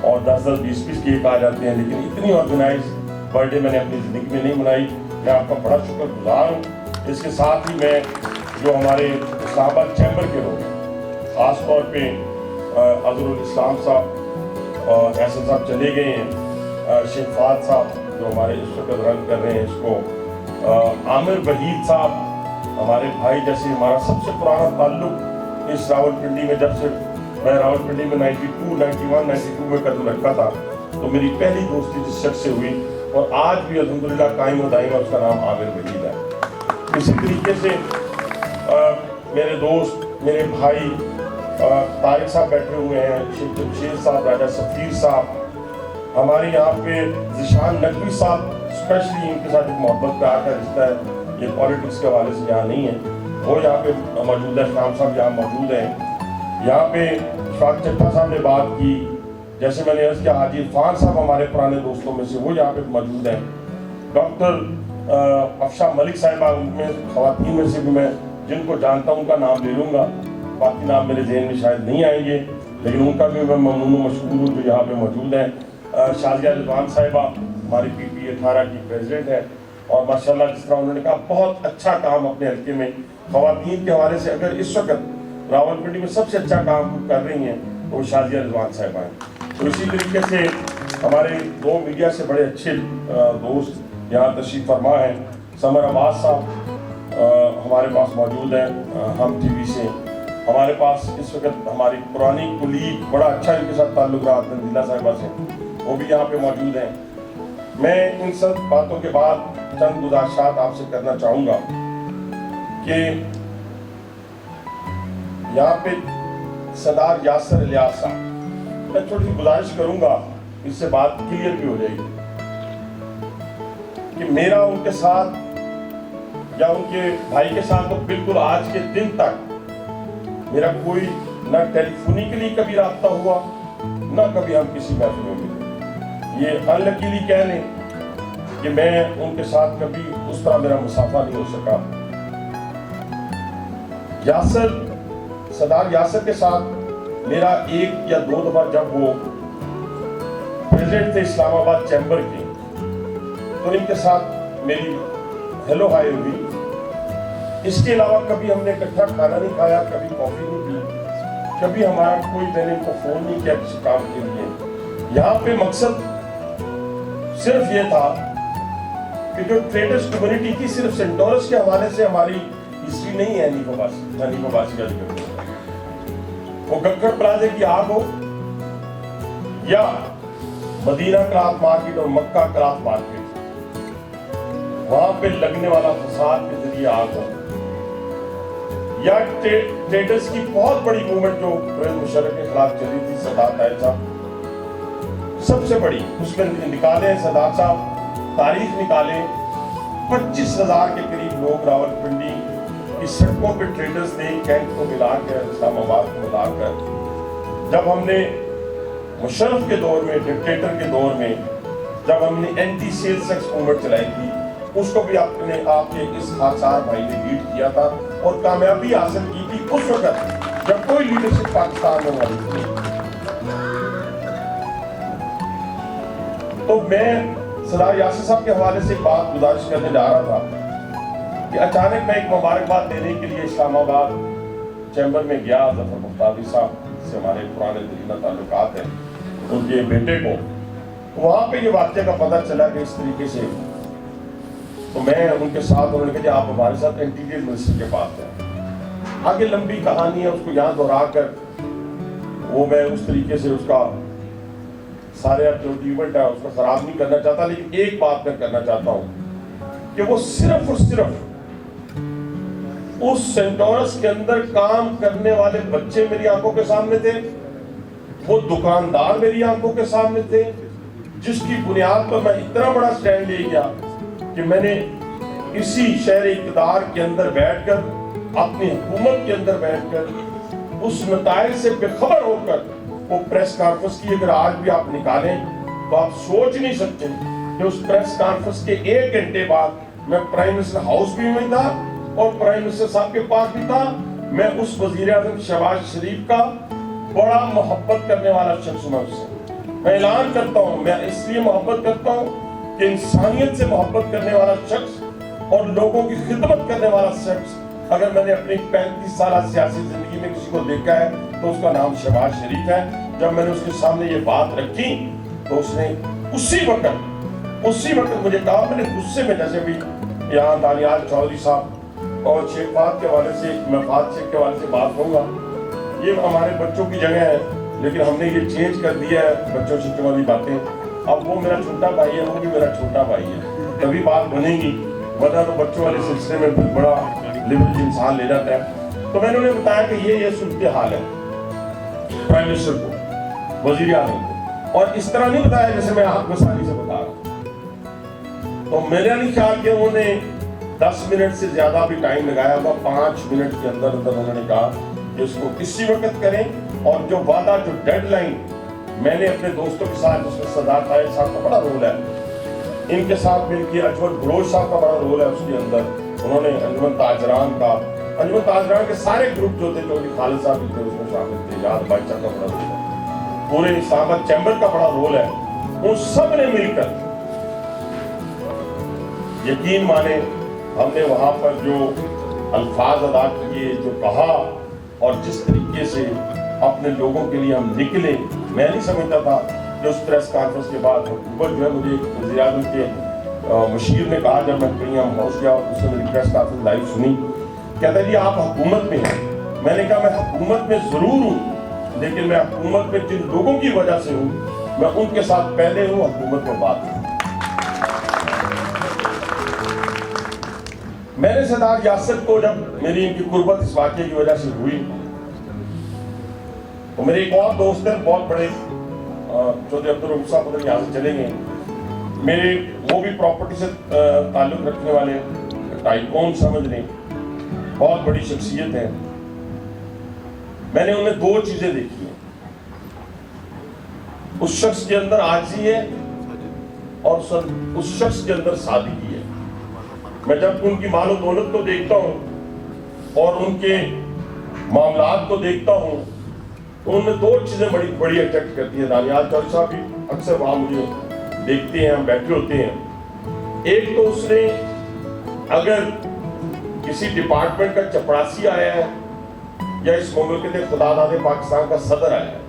اور 10-10 20-20 کیک آ جاتے ہیں، لیکن اتنی آرگنائز برتھ ڈے میں نے اپنی زندگی میں نہیں بنائی. میں آپ کا بڑا شکر گزار ہوں. اس کے ساتھ ہی میں جو ہمارے اسلام آباد چیمبر کے لوگ خاص طور پہ اظہر الاسلام صاحب اور احسن صاحب چلے گئے ہیں، شیخ فہد صاحب جو ہمارے اس وقت رن کر رہے ہیں اس کو، عامر وحید صاحب ہمارے بھائی جیسے ہمارا سب سے پرانا تعلق اس راولپنڈی میں، جب سے میں راولپنڈی میں 92 91 92 میں قدم رکھا تھا تو میری پہلی دوستی جس شخص سے ہوئی اور آج بھی الحمدللہ قائم و دائم ہے، اس کا نام عامر وحید ہے. اسی طریقے سے میرے دوست میرے بھائی طارق صاحب بیٹھے ہوئے ہیں، شیخ جمشید صاحب، راجہ سفیر صاحب، ہمارے یہاں پہ ذیشان نقوی صاحب، اسپیشلی ان کے ساتھ ایک محبت پیار کا رشتہ ہے، یہ پالیٹکس کے حوالے سے یہاں نہیں ہے، وہ یہاں پہ موجود ہے. شام صاحب یہاں موجود ہیں. یہاں پہ شفاق چٹھا صاحب نے بات کی، جیسے میں نے عرض کیا حاجی عرفان صاحب ہمارے پرانے دوستوں میں سے وہ یہاں پہ موجود ہیں. ڈاکٹر افشا ملک صاحبہ، ان میں خواتین میں سے بھی میں جن کو جانتا ہوں ان کا نام لے لوں گا، باقی نام میرے ذہن میں شاید نہیں آئیں گے، لیکن ان کا بھی میں ممنون و مشکور ہوں جو یہاں پہ موجود ہیں. शाजिया रिजवान साहिबा हमारी PP 18 की प्रेसिडेंट है, और माशाल्लाह जिस तरह उन्होंने कहा बहुत अच्छा काम अपने हल्के में ख़वातीन के हवाले से अगर इस वक्त रावलपिंडी में सबसे अच्छा काम कर रही हैं तो वो शाजिया रिजवान साहिबा हैं। तो इसी तरीके से हमारे दो मीडिया से बड़े अच्छे दोस्त यहाँ तशरीफ़ फरमा हैं। समर अब्बास साहब हमारे पास मौजूद हैं हम TV से। हमारे पास इस वक्त हमारी पुरानी कुलीग, बड़ा अच्छा इनके साथ ताल्लुक रहा तंजीला साहिबा से, वो भी यहाँ पे मौजूद हैं। मैं इन सब बातों के बाद चंद गुजारिशात आपसे करना चाहूँगा कि यहाँ पे सरदार यासर इलियास साहब, मैं थोड़ी सी गुजारिश करूँगा, इससे बात क्लियर भी हो जाएगी कि मेरा उनके साथ या उनके भाई के साथ तो बिल्कुल आज के दिन तक मेरा कोई ना टेलीफोनिकली कभी राब्ता हुआ, ना कभी हम किसी महफिल में मिले। ये अनलकीली कह लें कि मैं उनके साथ कभी उस तरह मेरा मुसाफा नहीं हो सका। सरदार यासर के साथ मेरा एक या दो दफा जब वो प्रेसिडेंट थे इस्लामाबाद चैम्बर के, तो इनके साथ मेरी हेलो हाय हुई। इसके अलावा कभी हमने इकट्ठा खाना नहीं खाया, कभी कॉफी नहीं पी, कभी हमारा कोई, मैंने इनको फोन नहीं किया किसी काम के लिए। यहाँ पे मकसद सिर्फ ये था कि जो ट्रेडर्स कम्युनिटी थी, सिर्फ सेंटोरस के हवाले से हमारी हिस्ट्री नहीं है हनीफाबासी का जिक्र, वो गक्कड़ प्लाजे की आग हो या मदीना क्लॉथ मार्केट और मक्का क्लॉथ मार्केट, वहां पे लगने वाला फसाद के जरिए आग हो, या ट्रेडर्स की बहुत बड़ी मूवमेंट जो परवेज मुशर्रफ के खिलाफ चली थी, सरदार ताहिर साहब सबसे बड़ी, उसमें निकाले सरदार साहब तारीख निकाले 25,000 के करीब लोग रावलपिंडी की सड़कों पे ट्रेडर्स ने कैंट को मिलाकर, इस्लामाबाद को मिलाकर, जब हमने मुशर्रफ के दौर में, डिक्टेटर के दौर में, जब हमने एंटी सेल्स टैक्स मूवमेंट चलाई थी, उसको भी आपने आपके इस खाकसार भाई ने लीड किया था और कामयाबी हासिल की थी उस वक्त जब कोई लीडरशिप पाकिस्तान में मौजूद थी। तो मैं सरदार यासर साहब के हवाले से एक बात गुजारिश करने जा रहा था कि अचानक मैं एक मुबारकबाद देने के लिए इस्लामाबाद चैम्बर में गया। जफर मुख्तारी साहब से हमारे पुराने तरीना ताल्लुकात हैं, उनके बेटे को, वहाँ पे ये वाक़या का पता चला कि इस तरीके से, तो मैं उनके साथ, उन्होंने कहा आप हमारे साथ इंटीरियर मिनिस्टर के पास हैं। आगे लंबी कहानी है, उसको यहाँ दोहरा कर वो मैं उस तरीके से उसका सारे जो इवेंट है उसको खराब नहीं करना चाहता, लेकिन एक बात मैं करना चाहता हूँ कि वो सिर्फ और सिर्फ उस सेंटोरस के अंदर काम करने वाले बच्चे मेरी आंखों के सामने थे, वो दुकानदार मेरी आंखों के सामने थे, जिसकी बुनियाद पर मैं इतना बड़ा स्टैंड ले गया कि मैंने इसी शहर इक़्तिदार के अंदर बैठकर, अपनी हुकूमत के अंदर बैठकर उस नताइज से बेखबर होकर वो प्रेस कॉन्फ्रेंस की अगर आज भी आप निकालें तो आप सोच नहीं सकते कि उस प्रेस कॉन्फ्रेंस के 1 घंटे बाद मैं प्राइम मिनिस्टर हाउस भी में था और प्राइम मिनिस्टर साहब के पास भी था। मैं उस वजीर आज़म शहबाज शरीफ का बड़ा मोहब्बत करने वाला शख्स हूं। उससे मैं ऐलान करता हूं, मैं इसलिए मोहब्बत करता हूं कि इंसानियत से मोहब्बत करने वाला शख्स और लोगों की खिदमत करने वाला शख्स अगर मैंने अपनी 35 साल सियासी जिंदगी में किसी को देखा है तो उसका नाम शहबाज शरीफ है। जब मैंने उसके सामने ये बात रखी तो उसने उसी वक्त मुझे कहा, मैंने गुस्से में, जैसे भी यहाँ दानियाल चौधरी साहब और शेख फाद के हवाले से, मैं फाद शेख के हवाले से बात कहूँगा, ये हमारे बच्चों की जगह है, लेकिन हमने ये चेंज कर दिया है बच्चों से वाली बातें। अब वो मेरा छोटा भाई है, वो भी मेरा छोटा भाई है, तभी बात बनेगी, वरना तो बच्चों वाले सिलसिले में फिर बड़ा लिबरल इंसान ले जाता है। तो मैंने उन्हें बताया कि ये सूरत हाल है प्राइम मिनिस्टर को, वजीर आज़म को, और इस तरह नहीं बताया जैसे मैं आपको सारी से बता रहा हूँ। तो मेरा नहीं ख्याल कि उन्होंने 10 मिनट से ज्यादा भी टाइम लगाया होगा, 5 मिनट के अंदर उन्होंने कहा कि इसको इसी वक्त करें। और जो वादा, जो डेडलाइन मैंने अपने दोस्तों के साथ, जिसमें सरदार ताहिर साहब का बड़ा रोल है, इनके साथ मिलकर अजमल बलोच साहब का बड़ा रोल है उसके अंदर, उन्होंने अंजुमन ताजरान के सारे ग्रुप जो थे, चौधरी खालिद साहब भी थे उसमें शामिल थे, याद भाई साहब का बड़ा रोल है, पूरे इस्लामाबाद चैम्बर का बड़ा रोल है। उन सब ने मिलकर, यकीन माने हमने वहां पर जो अल्फाज अदा किए, जो कहा और जिस तरीके से अपने लोगों के लिए हम निकले, मैं नहीं समझता था कि उस प्रेस कॉन्फ्रेंस के बाद हुकूमत जो है, मुझे वज़ीर-ए-आज़म के मशीर ने कहा जब मैं कहीं हम हाउस गया और उसने मेरी प्रेस कॉन्फ्रेंस लाइव सुनी, कहता जी आप हुकूमत में हैं। मैंने कहा मैं हुकूमत में जरूर हूँ, लेकिन मैं हुकूमत में जिन लोगों की वजह से हूँ, मैं उनके साथ पहले हूँ, हुकूमत में बाद हूँ। मैंने सरदार यासिर को, जब मेरी इनकी कुर्बत इस वाक़े की वजह से हुई, तो मेरे एक और दोस्त हैं बहुत बड़े, चौधरी अब्दुल रऊफ साहब उधर यहाँ से चले गए, मेरे वो भी प्रॉपर्टी से ताल्लुक़ रखने वाले टाइकून समझ लें, बहुत बड़ी शख्सियत है। मैंने उनमें दो चीज़ें देखी हैं, उस शख्स के अंदर आजिज़ी है और उस शख्स के अंदर सादगी है। मैं जब उनकी मालो दौलत को देखता हूँ और उनके मामलात को देखता हूँ, तो उनमें दो चीज़ें बड़ी अट्रैक्ट करती हैं। दानियाल चौधरी साहब भी अक्सर वहाँ मुझे देखते हैं, हम बैठे होते हैं। एक तो उसने, अगर किसी डिपार्टमेंट का चपरासी आया है या इस मुल्क खुदादाद पाकिस्तान का सदर आया है,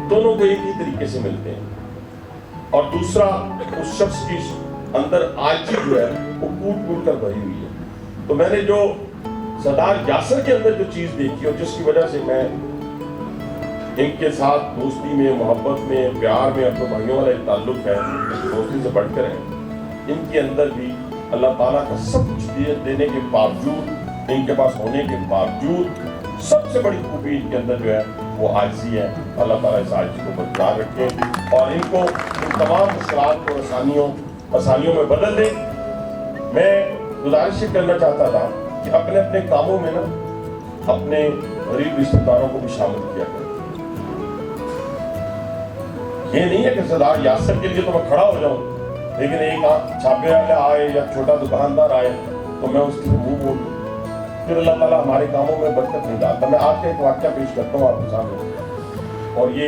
दोनों को एक ही तरीके से मिलते हैं। और दूसरा, उस शख्स की अंदर आजी जो है वो कूट कूट कर भरी हुई है। तो मैंने जो सरदार यासिर के अंदर जो चीज़ देखी और जिसकी वजह से मैं इनके साथ दोस्ती में, मोहब्बत में, प्यार में, अपने भाइयों वाला एक ताल्लुक है, दोस्ती से बढ़कर है, इनके अंदर भी अल्लाह ताला का सब कुछ देने के बावजूद, इनके पास होने के बावजूद, सबसे बड़ी खूबी इनके अंदर जो है वो आजिज़ी है। अल्लाह ताला इस आजिज़ी को बरकरार रखे और इनको इन तमाम मुश्किलात को आसानियों में बदल दे। मैं गुजारिश करना चाहता था कि अपने अपने कामों में ना अपने गरीब रिश्तेदारों को भी शामिल किया करें। ये नहीं है कि सरदार यासिर के लिए तो मैं खड़ा हो जाऊं, लेकिन एक छापे वाले आए या छोटा दुकानदार आए तो मैं उसके मुंह बोल दूं, फिर अल्लाह ताला हमारे कामों में बरकत नहीं डालता। मैं आज का एक वाक्या पेश करता हूँ आपके सामने, और ये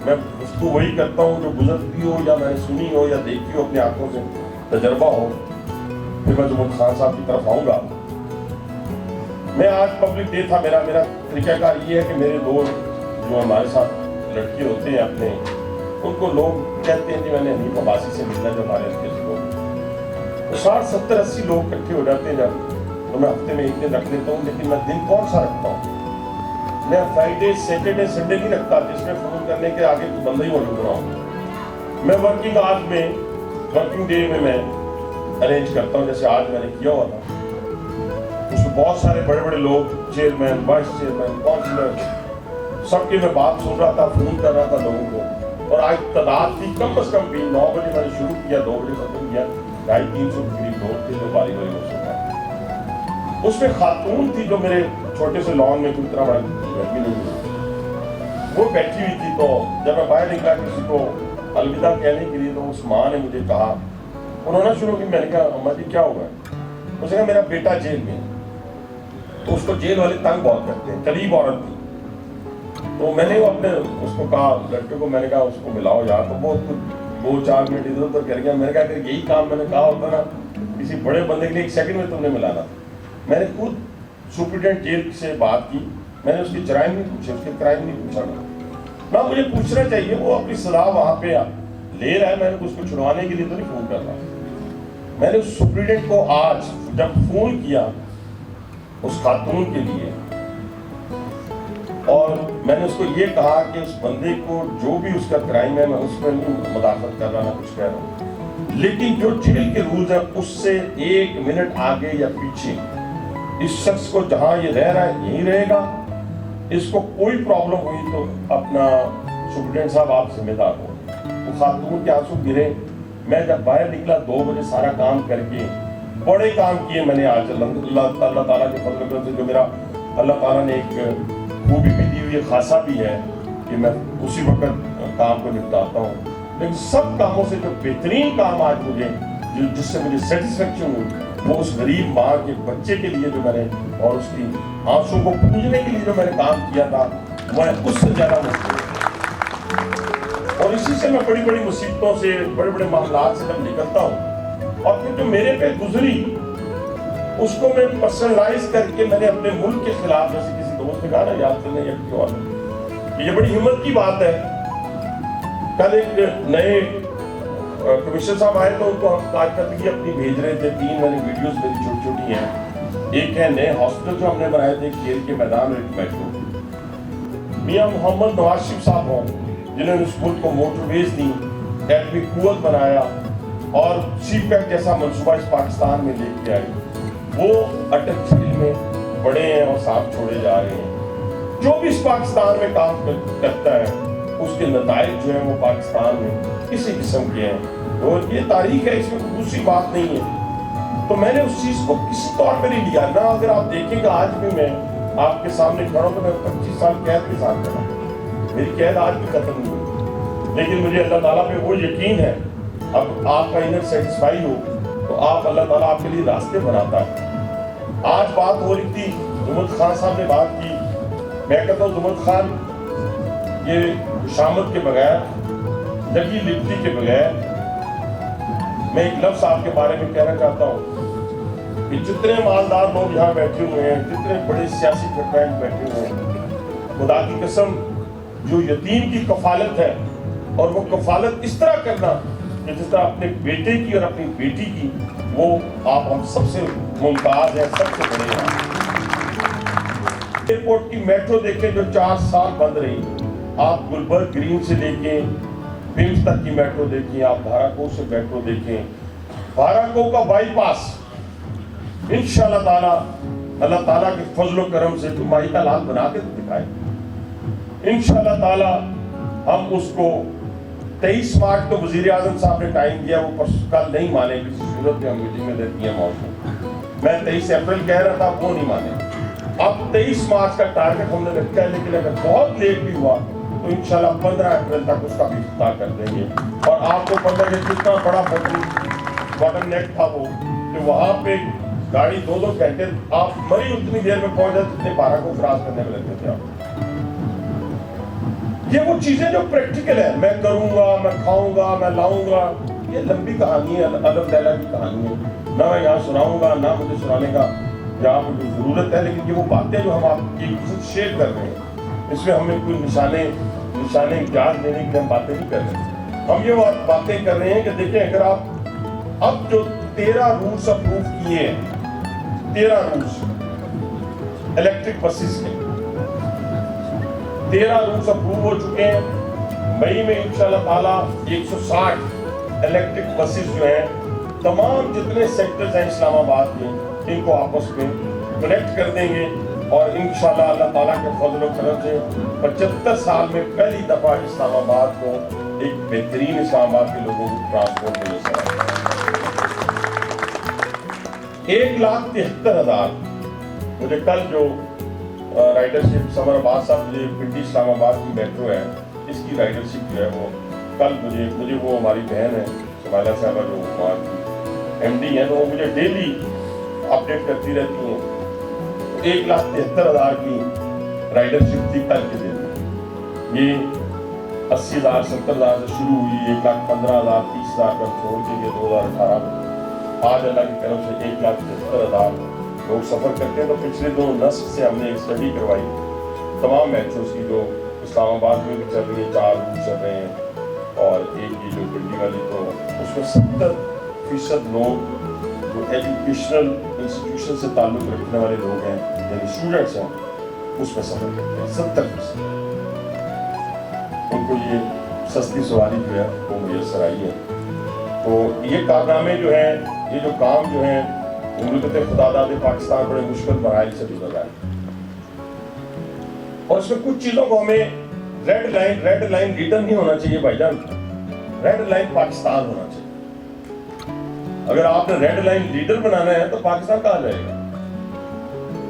मैं उसको वही करता हूँ जो गुजरती हो या मैंने सुनी हो या देखी हो, अपनी आंखों से तजर्बा हो। फिर मैं जमुल खान साहब की तरफ आऊँगा। मैं आज पब्लिक डे था, मेरा तरीकाकार ये है कि मेरे दोस्त जो हमारे साथ लड़के होते हैं अपने, उनको लोग कहते हैं कि मैंने हनीफ अब्बासी से मिलना, जो हमारे लोग तो 60, 70, 80 लोग इकट्ठे हो जाते हैं जब, तो मैं हफ्ते में एक दिन रख लेता हूँ। लेकिन मैं दिन कौन सा रखता हूँ? मैं फ्राइडे, सैटरडे, संडे नहीं रखता जिसमें फोन करने के आगे तो बंदा ही मौजूद रहा हूँ। मैं वर्किंग आवर्स में, वर्किंग डे में मैं अरेंज करता हूँ, जैसे आज मैंने किया हुआ था। उसमें बहुत सारे बड़े बड़े लोग, चेयरमैन, वाइस चेयरमैन, काउंसलर, सबकी मैं बात सुन रहा था, फोन कर रहा था लोगों को। और आज तादाद थी कम से कम भी 9 बजे मैंने शुरू किया, 2 बजे खत्म किया, 250-300 के करीब लोग थे जो बारी लोग सुन रहा। उसमें खातून थी जो मेरे छोटे से लॉन में कोई तरह बड़ा गर्मी नहीं हुई, वो बैठी हुई थी। तो जब मैं बाहर निकला किसी को अलविदा कहने के लिए, तो उस माँ ने मुझे कहा, उन्होंने शुरू की, मैंने कहा अम्मा जी क्या हुआ? उसने कहा मेरा बेटा जेल में। तो उसको जेल वाले तंग बहुत करते हैं, करीब औरत थी। तो मैंने वो अपने उसको कहा, लड़के को मैंने कहा उसको मिलाओ यार। तो वो 2-4 मिनट इधर उधर कर गया। मैंने कहा अगर यही काम मैंने कहा होता ना किसी बड़े बंदे के लिए, 1 सेकंड में तुमने मिलाना। मैंने खुद सुप्रिटेंडेंट जेल से बात की, मैंने उसके जराइम नहीं पूछे, उसके क्राइम नहीं पूछा ना मुझे पूछना चाहिए। वो अपनी सलाह वहाँ पे ले रहा है, मैंने उसको छुड़वाने के लिए तो नहीं फोन कर रहा। मैंने उस सुप्रिटेंडेंट को आज जब फोन किया उस खातून के लिए, और मैंने उसको ये कहा कि उस बंदे को जो भी उसका क्राइम है, मैं उसमें नहीं मुदाखलत कर रहा, ना कुछ कह रहा हूँ, लेकिन जो जेल के रूल्स हैं उससे 1 मिनट आगे या पीछे इस शख्स को जहाँ ये रह रहा है यहीं रहेगा। इसको कोई प्रॉब्लम हुई तो अपना सुप्रिटेंडेंट साहब आप जिम्मेदार हो। वो खातून के आंसू गिरे। मैं जब बाहर निकला 2 बजे सारा काम करके, बड़े काम किए मैंने आज अल्लाह ताला के फजल से, जो मेरा अल्लाह ताला ने एक खूबी भी दी हुई है, खासा भी है कि मैं उसी वक्त काम को निपटाता हूँ। लेकिन सब कामों से जो बेहतरीन काम आज मुझे जिससे मुझे सेटिस्फेक्शन हुई, वो उस गरीब माँ के बच्चे के लिए जो मैंने, और उसकी आंसू को पूजने के लिए जो मैंने काम किया था, मैं उससे ज़्यादा मुश्किल। और इसी से मैं बड़ी बड़ी मुसीबतों से, बड़े बड़े मामलात से जब निकलता हूँ, और फिर जो मेरे पे गुजरी उसको मैं पर्सनलाइज करके मैंने अपने मुल्क के खिलाफ, जैसे किसी दोस्त ने कहा ना, याद करने या किसी और ने, ये बड़ी हिम्मत की बात है। कल एक नए कमिश्नर साहब आए तो उनको हम कारकर्दगी अपनी भेज रहे थे। 3 मैंने वीडियोस मेरी छोटी छोटी हैं। एक है नए हॉस्पिटल जो हमने बनाए थे खेल के मैदान में, एक मेट्रो। मियां मोहम्मद नवाज शरीफ साहब हों जिन्होंने उस मुल्क को मोटरवेज दी, एटमी कुवत बनाया और सीपैक जैसा मनसूबा इस पाकिस्तान में लेके आए, वो अटक झील में बड़े हैं और साफ छोड़े जा रहे हैं। जो भी इस पाकिस्तान में काम करता है उसके नताइज जो है वो पाकिस्तान में किसी किस्म के हैं, और ये तारीख है, इसमें कोई दूसरी बात नहीं है। तो मैंने उस चीज को किसी तौर पर नहीं लिया ना। अगर आप देखेंगे आज भी मैं आपके सामने खड़ा हूं तो मैं 25 साल कैद के साथ खड़ा, मेरी कैद आज भी खत्म नहीं हुई, लेकिन मुझे अल्लाह ताला पे वो यकीन है। अब आपका इनर सेटिस्फाई हो तो आप, अल्लाह ताला आपके लिए रास्ते बनाता है। आज बात हो रही थी, जुमत खान साहब ने बात की, मैं कहता हूँ जुमत खान, ये शामत के बगैर, लगी लिपटी के बगैर, मैं एक लफ्ज़ आपके बारे में कहना चाहता हूँ कि जितने मालदार लोग यहाँ बैठे हुए हैं, जितने बड़े सियासी फरमाइश बैठे हुए हैं, खुदा की कसम जो यतीम की कफालत है, और वो कफालत इस तरह करना कि जिस तरह अपने बेटे की और अपनी बेटी की, वो आप हम सबसे मुमताज है, सबसे बड़े हैं। एयरपोर्ट की मेट्रो देखें जो 4 साल बंद रही, आप गुलबर्ग ग्रीन से लेके पिम्स तक की मेट्रो देखें, आप भाराको से मेट्रो देखें, भाराको का बाईपास इंशाअल्लाह ताला, अल्लाह ताला के फजल करम से माही का लाल बना के दिखाए इंशाअल्लाह ताला। हम उसको 23 मार्च को वजीर आजम साहब ने टाइम दिया, वो कल नहीं माने, किसी सूरत में हम मीटिंग में देती हैं मौजूद। मैं 23 अप्रैल कह रहा था, वो नहीं माने। अब 23 मार्च का टारगेट हमने रखा है, लेकिन अगर बहुत लेट भी हुआ तो इंशाल्लाह 15 अप्रैल तक उसका भी इफ्तिताह कर देंगे। और आपको पता है कितना बड़ा बॉटल नेक था वो, कि वहाँ पे गाड़ी 2-2 घंटे, आप मरी उतनी देर में पहुंच जाते जितने 12 को क्रॉस करने में लगते थे आप। ये वो चीजें जो प्रैक्टिकल है, मैं करूंगा, मैं खाऊंगा, मैं लाऊंगा, ये लंबी कहानी है, अलग तैला की कहानी है। ना मैं यहाँ सुनाऊंगा, ना मुझे सुनाने का यहाँ मुझे जरूरत है, लेकिन ये वो बातें जो हम आपकी शेयर कर रहे हैं, इसमें हमें कोई निशाने ज्ञान देने की हम बातें नहीं कर रहे। हम ये बातें कर रहे हैं कि देखिए, अगर आप अब जो 13 रूल्स अप्रूव किए हैं, 13 रूल्स इलेक्ट्रिक बसेस के 13 रूल्स अप्रूव हो चुके हैं। मई में इंशाअल्लाह ताला 160 इलेक्ट्रिक बसेस जो हैं, तमाम जितने सेक्टर्स हैं इस्लामाबाद में, इनको आपस में कनेक्ट कर देंगे, और इंशाअल्लाह अल्लाह ताला के फजल करम से 75 साल में पहली दफा इस्लामाबाद को एक बेहतरीन इस्लामाबाद के लोगों को ट्रांसपोर्ट मिल सका। 1,73,000 मुझे कल जो राइडरशिप समर अब्बास साहब, मुझे पिंडी इस्लामाबाद की मेट्रो है, इसकी राइडरशिप जो है वो कल मुझे वो हमारी बहन है समाइला साहबा जो वहाँ की MD है, तो वो मुझे डेली अपडेट करती रहती हैं। 1,73,000 की राइडरशिप थी कल के दिन। ये 80,000 70,000 से शुरू हुई, 1,15,000 30,000 का छोड़ के ये 2018 में आज अल्लाह की तरफ से 1,73,000 लोग सफ़र करते हैं। तो पिछले 2 नस्ल से हमने एक स्टडी करवाई तमाम मेट्रोस की, जो इस्लामाबाद में भी चल रही है, 4 रूट चल रहे हैं, और एक ये जो पिंडी वाली, तो उसमें 70% लोग जो एजुकेशनल इंस्टीट्यूशन से ताल्लुक़ रखने वाले लोग हैं, यानी स्टूडेंट्स हैं, उसमें सफ़र करते हैं 70%। उनको ये सस्ती सवारी जो है वो मुयसर आई है। तो ये कारनामे जो हैं, ये जो काम जो हैं, मुल्कत खुदादाद पाकिस्तान बड़े मुश्किल मराइल से गुजर रहा है, और इसमें कुछ चीज़ों को हमें रेड लाइन लीडर नहीं होना चाहिए भाईजान, रेड लाइन पाकिस्तान होना चाहिए। अगर आपने रेड लाइन लीडर बनाना है तो पाकिस्तान कहाँ जाएगा?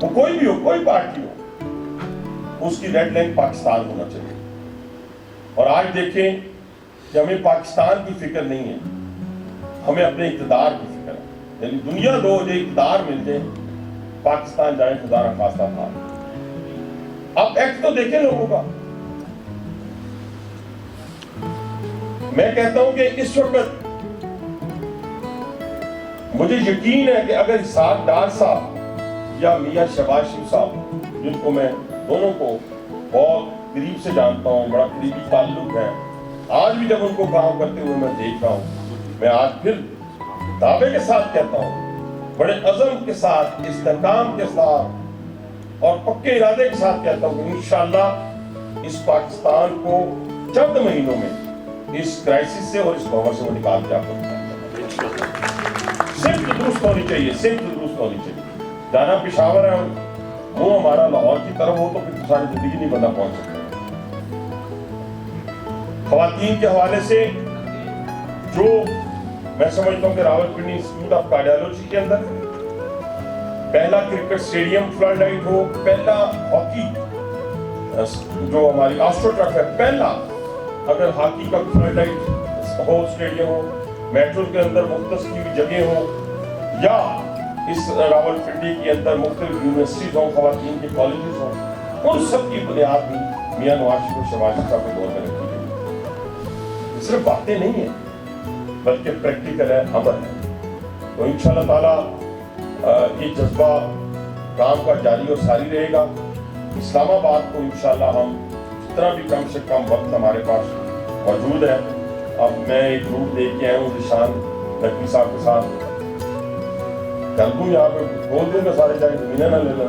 वो कोई भी हो, कोई पार्टी हो, उसकी रेड लाइन पाकिस्तान होना चाहिए। और आज देखें कि हमें पाकिस्तान की फिक्र नहीं है, हमें अपने इक़्तिदार की फिक्र है। यानी दुनिया दो जो इक़्तिदार मिल जाए, पाकिस्तान जाए खुदा ना खास्ता भाग। आप एक्ट तो देखें लोगों का, मैं कहता हूं कि इस वक्त मुझे यकीन है कि अगर इसाक डार साहब या मियां शहबाज शरीफ साहब, जिनको मैं दोनों को बहुत करीब से जानता हूं, बड़ा करीबी ताल्लुक है, आज भी जब उनको काम करते हुए मैं देख रहा हूं, मैं आज फिर दावे के साथ कहता हूं, बड़े अज़म के साथ, इस्तेकाम के साथ और पक्के इरादे के साथ कहता हूं कि इंशाअल्लाह इस पाकिस्तान को चंद महीनों में इस क्राइसिस से और इस भंवर से वो निकाल के आपको सिर्फ दुरुस्त होनी चाहिए, सिर्फ दुरुस्त होनी चाहिए। जाना पेशावर है, वो हमारा लाहौर की तरफ हो तो फिर सारी जिंदगी नहीं बंदा पहुंच सकता। ख़वातीन के हवाले से जो मैं समझता हूँ कि रावलपिंडी इंस्टीट्यूट ऑफ कार्डियोलॉजी के अंदर पहला क्रिकेट स्टेडियम फ्लड लाइट हो, पहला हॉकी जो हमारी एस्ट्रोटर्फ है, पहला अगर हॉकी का फ्लड लाइट हो स्टेडियम हो, मेट्रो के अंदर मुख्तस की भी जगह हो, या इस रावलपिंडी के अंदर मुख्तलिफ यूनिवर्सिटीज हो, ख़वातीन के कॉलेजेस हो, उन सब की बुनियाद भी मियां नवाज शरीफ और शहबाज शरीफ साहब के दौर में रखी गई। सिर्फ बातें नहीं है बल्कि प्रैक्टिकल है, अमल है। तो इंशाअल्लाह ताला ये जज्बा काम का जारी और सारी रहेगा। इस्लामाबाद को इंशाअल्लाह हम जितना भी कम से कम वक्त हमारे पास मौजूद है, अब मैं एक रूट देख के आया हूँ निशान नकवी साहब के साथ, कर दूँ यहाँ पे बोल दूँ मैं सारे जाए जमीन ना ले लें।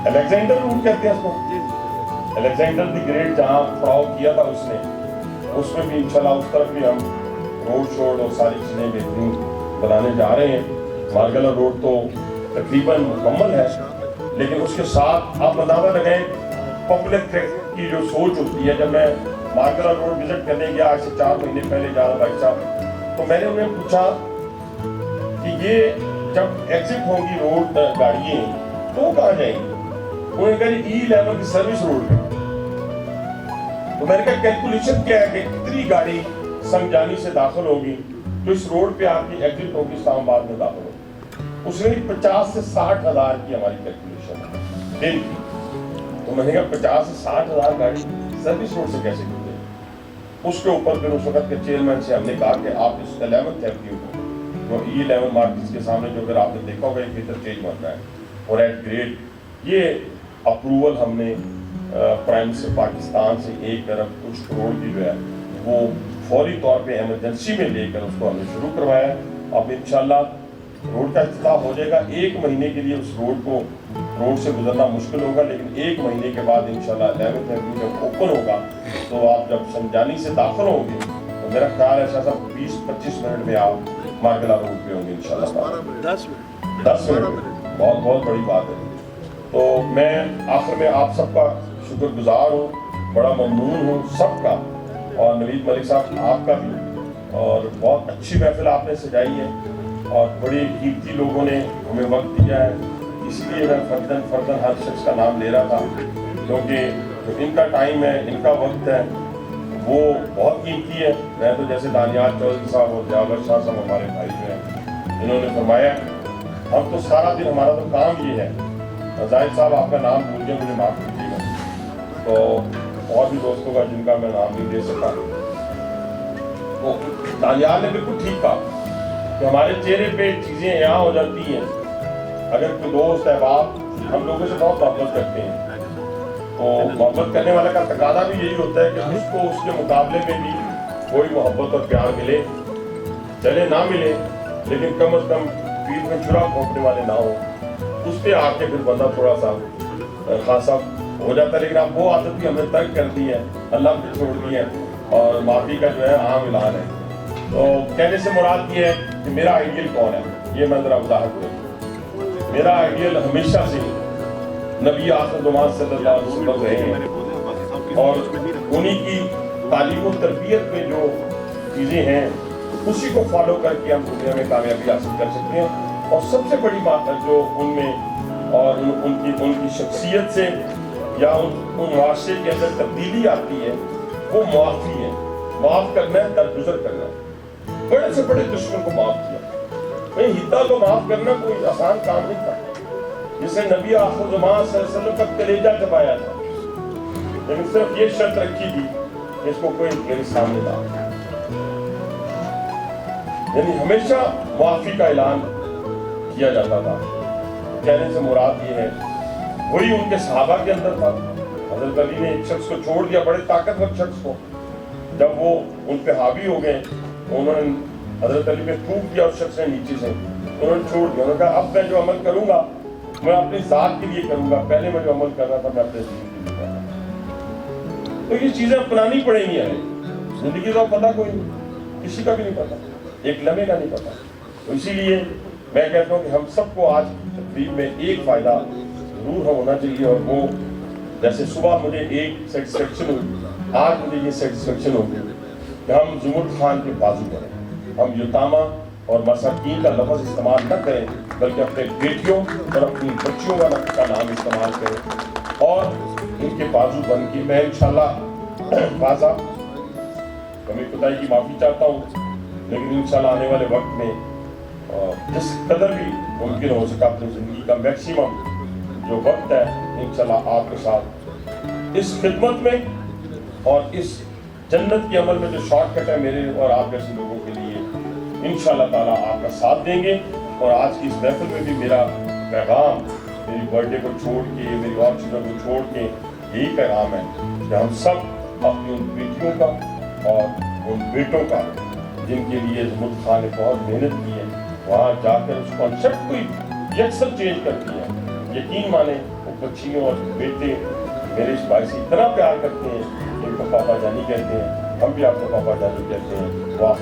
अलेक्जेंडर रूट कहते हैं उसको, अलेक्जेंडर द ग्रेट जहाँ पड़ाव किया था उसने, उसमें भी इंशाल्लाह उस तरफ भी हम रोड शोड और सारी चीज़ें बेहतरीन बनाने जा रहे हैं। मार्गला रोड तो तकरीबन मुकम्मल है, लेकिन उसके साथ आप अंदाजा लगाएं पब्लिक की जो सोच होती है। जब मैं मार्गला रोड विजिट करने गया आज से 4 महीने पहले जा रहा भाई साहब, तो मैंने उन्हें पूछा कि ये जब एग्जिट होंगी रोड गाड़ियाँ तो कहाँ जाएंगी? उन्होंने कहा E11 की सर्विस रोड में। तो मैंने कहा कैलकुलेशन क्या है कि कितनी गाड़ी संगजानी से दाखिल होगी तो इस रोड पे आपकी एग्जिट होगी इस्लामाबाद में दाखिल होगी। उसने 50 से 60 हज़ार की हमारी कैलकुलेशन है दिन की। तो मैंने कहा 50 से 60 हज़ार गाड़ी सर्विस रोड से कैसे गुजरेगी? उसके ऊपर फिर उस वक्त के चेयरमैन से हमने कहा कि आप इस 11th एवेन्यू को जो E11 मार्केट के सामने जो अगर आपने देखा होगा एक इंटरचेंज बन रहा है और एट ग्रेड, ये अप्रूवल हमने प्राइम से पाकिस्तान से 1 अरब कुछ करोड़ की जो है वो फौरी तौर पे इमरजेंसी में लेकर उसको हमने शुरू करवाया। अब इंशाल्लाह रोड का इफ्तिताह हो जाएगा। 1 महीने के लिए उस रोड से गुजरना मुश्किल होगा, लेकिन 1 महीने के बाद इंशाल्लाह 11th एवेन्यू जब ओपन होगा तो आप जब संजानी से दाखिल होंगे तो मेरा ख्याल है ऐसा 20-25 मिनट में आप मार्गला रोड पे होंगे इंशाल्लाह। 10 मिनट बहुत बहुत बड़ी बात है। तो मैं आखिर में आप सबका शुक्रगुजार हूँ, बड़ा ममनून हूँ सबका, और नवीद मलिक साहब आपका भी, और बहुत अच्छी महफिल आपने सजाई है और बड़े कीमती लोगों ने हमें वक्त दिया है। इसलिए मैं फर्दन हर शख्स का नाम ले रहा था, क्योंकि जो इनका टाइम है, इनका वक्त है, वो बहुत कीमती है। मैं तो जैसे दानियाल चौधरी साहब और जावर शाह साहब हमारे भाई जो हैं, इन्होंने फरमाया हम तो सारा दिन, हमारा तो काम ये है। जाहिद साहब आपका नाम भूल गया, मुझे माफ़ कीजिएगा। तो और भी दोस्तों का जिनका मैं नाम नहीं दे सका, तो दानियाल ने बिल्कुल ठीक कहा कि हमारे चेहरे पे चीज़ें यहाँ हो जाती हैं। अगर कोई दोस्त अहबाब हम लोगों से बहुत मोहब्बत करते हैं, तो मोहब्बत करने वाले का तकादा भी यही होता है कि उसको उसके मुकाबले में भी कोई मोहब्बत और प्यार मिले, चले ना मिले, लेकिन कम अज़ कम पीठ में छुरा घोंपने वाले ना हो, उस पर आके फिर बंदा थोड़ा सा खासा हो जाता है। लेकिन अब वो आदत भी हमने तर्क कर दी है, अल्लाह पे छोड़ दी है, और माफ़ी का जो है आम ऐलान है। तो कहने से मुराद ये है कि मेरा आइडियल कौन है, ये मैं ज़रा वजाहत करूँ। मेरा आइडियल हमेशा से नबी आखिर ज़मान सल्लल्लाहु अलैहि वसल्लम रहे हैं, और उन्हीं की तालीम और तरबियत में जो चीज़ें हैं उसी को फॉलो करके हम दुनिया में कामयाबी हासिल कर सकते हैं। और सबसे बड़ी बात है जो उनमें और उनकी शख्सियत से या उन मुआशरे के अंदर तब्दीली आती है, वो मुआफ़ी है। माफ़ करना है, दरगुजर करना है। बड़े से बड़े दुश्मन को माफ़ किया। भाई हिद्दा को माफ़ करना कोई आसान काम नहीं था, जिसे नबी आखिर ज़मान सल्लल्लाहु अलैहि वसल्लम का कलेजा दबाया था, लेकिन सिर्फ ये शर्त रखी थी इसको कोई मेरे सामने ना आए। यानी हमेशा माफी का ऐलान किया जाता था। कहने से मुराद ये है वही उनके सहाबा के अंदर था। हजरत अली ने एक शख्स को छोड़ दिया, बड़े ताकतवर शख्स को, जब वो उन पे हावी हो गए उन्होंने हजरत अली पे थूक दिया, उस शख्स ने नीचे से उन्होंने छोड़ दिया। उन्होंने कहा अब मैं जो अमल करूंगा मैं अपनी जात के लिए करूंगा, पहले मैं जो अमल कर रहा था मैं अपने दीन के लिए कर रहा था। तो ये चीजें अपनानी पड़ेंगी हमें। जिंदगी का पता कोई नहीं, किसी का भी नहीं पता, एक लम्हे का नहीं पता। तो इसीलिए मैं कहता हूँ कि हम सबको आज की तकरीब में एक फायदा जरूर होना चाहिए, और वो जैसे सुबह मुझे एक सेटिस्फेक्शन हुई, आज मुझे ये सेटिस्फेक्शन होगी कि हम जुमुल खान के बाजू करें, हम युतामा और मसाकीन का लफ्ज़ इस्तेमाल न करें, बल्कि अपने बेटियों और अपनी बच्चियों का नाम इस्तेमाल करें और उनके बाजू बन के मैं इंशाल्लाह वाजा कमी खुदाई की माफ़ी चाहता हूँ, लेकिन इंशाल्लाह आने वाले वक्त में जिस कदर भी मुमकिन हो सका अपनी ज़िंदगी का मैक्सिमम जो वक्त है इंशाल्लाह आपके साथ इस खिदमत में और इस जन्नत के अमल में जो शॉर्टकट है मेरे और आप जैसे लोगों के लिए, इंशाल्लाह ताला आपका साथ देंगे। और आज की इस महफिल में भी मेरा पैगाम मेरी बर्थडे को छोड़ के, मेरी और चीज़ों को छोड़ के यही पैगाम है कि हम सब अपनी उन बेटियों का और उन बेटों का जिनके लिए जुमुल खान ने बहुत मेहनत की है, वहाँ जाकर उस कॉन्सेप्ट को यकसर चेंज कर दिया है। यकीन माने वो बच्चियों और बेटे मेरे इस भाई से इतना प्यार करते हैं, इनको पापा जानी कहते हैं, हम भी आपको पापा जानी कहते हैं। वाह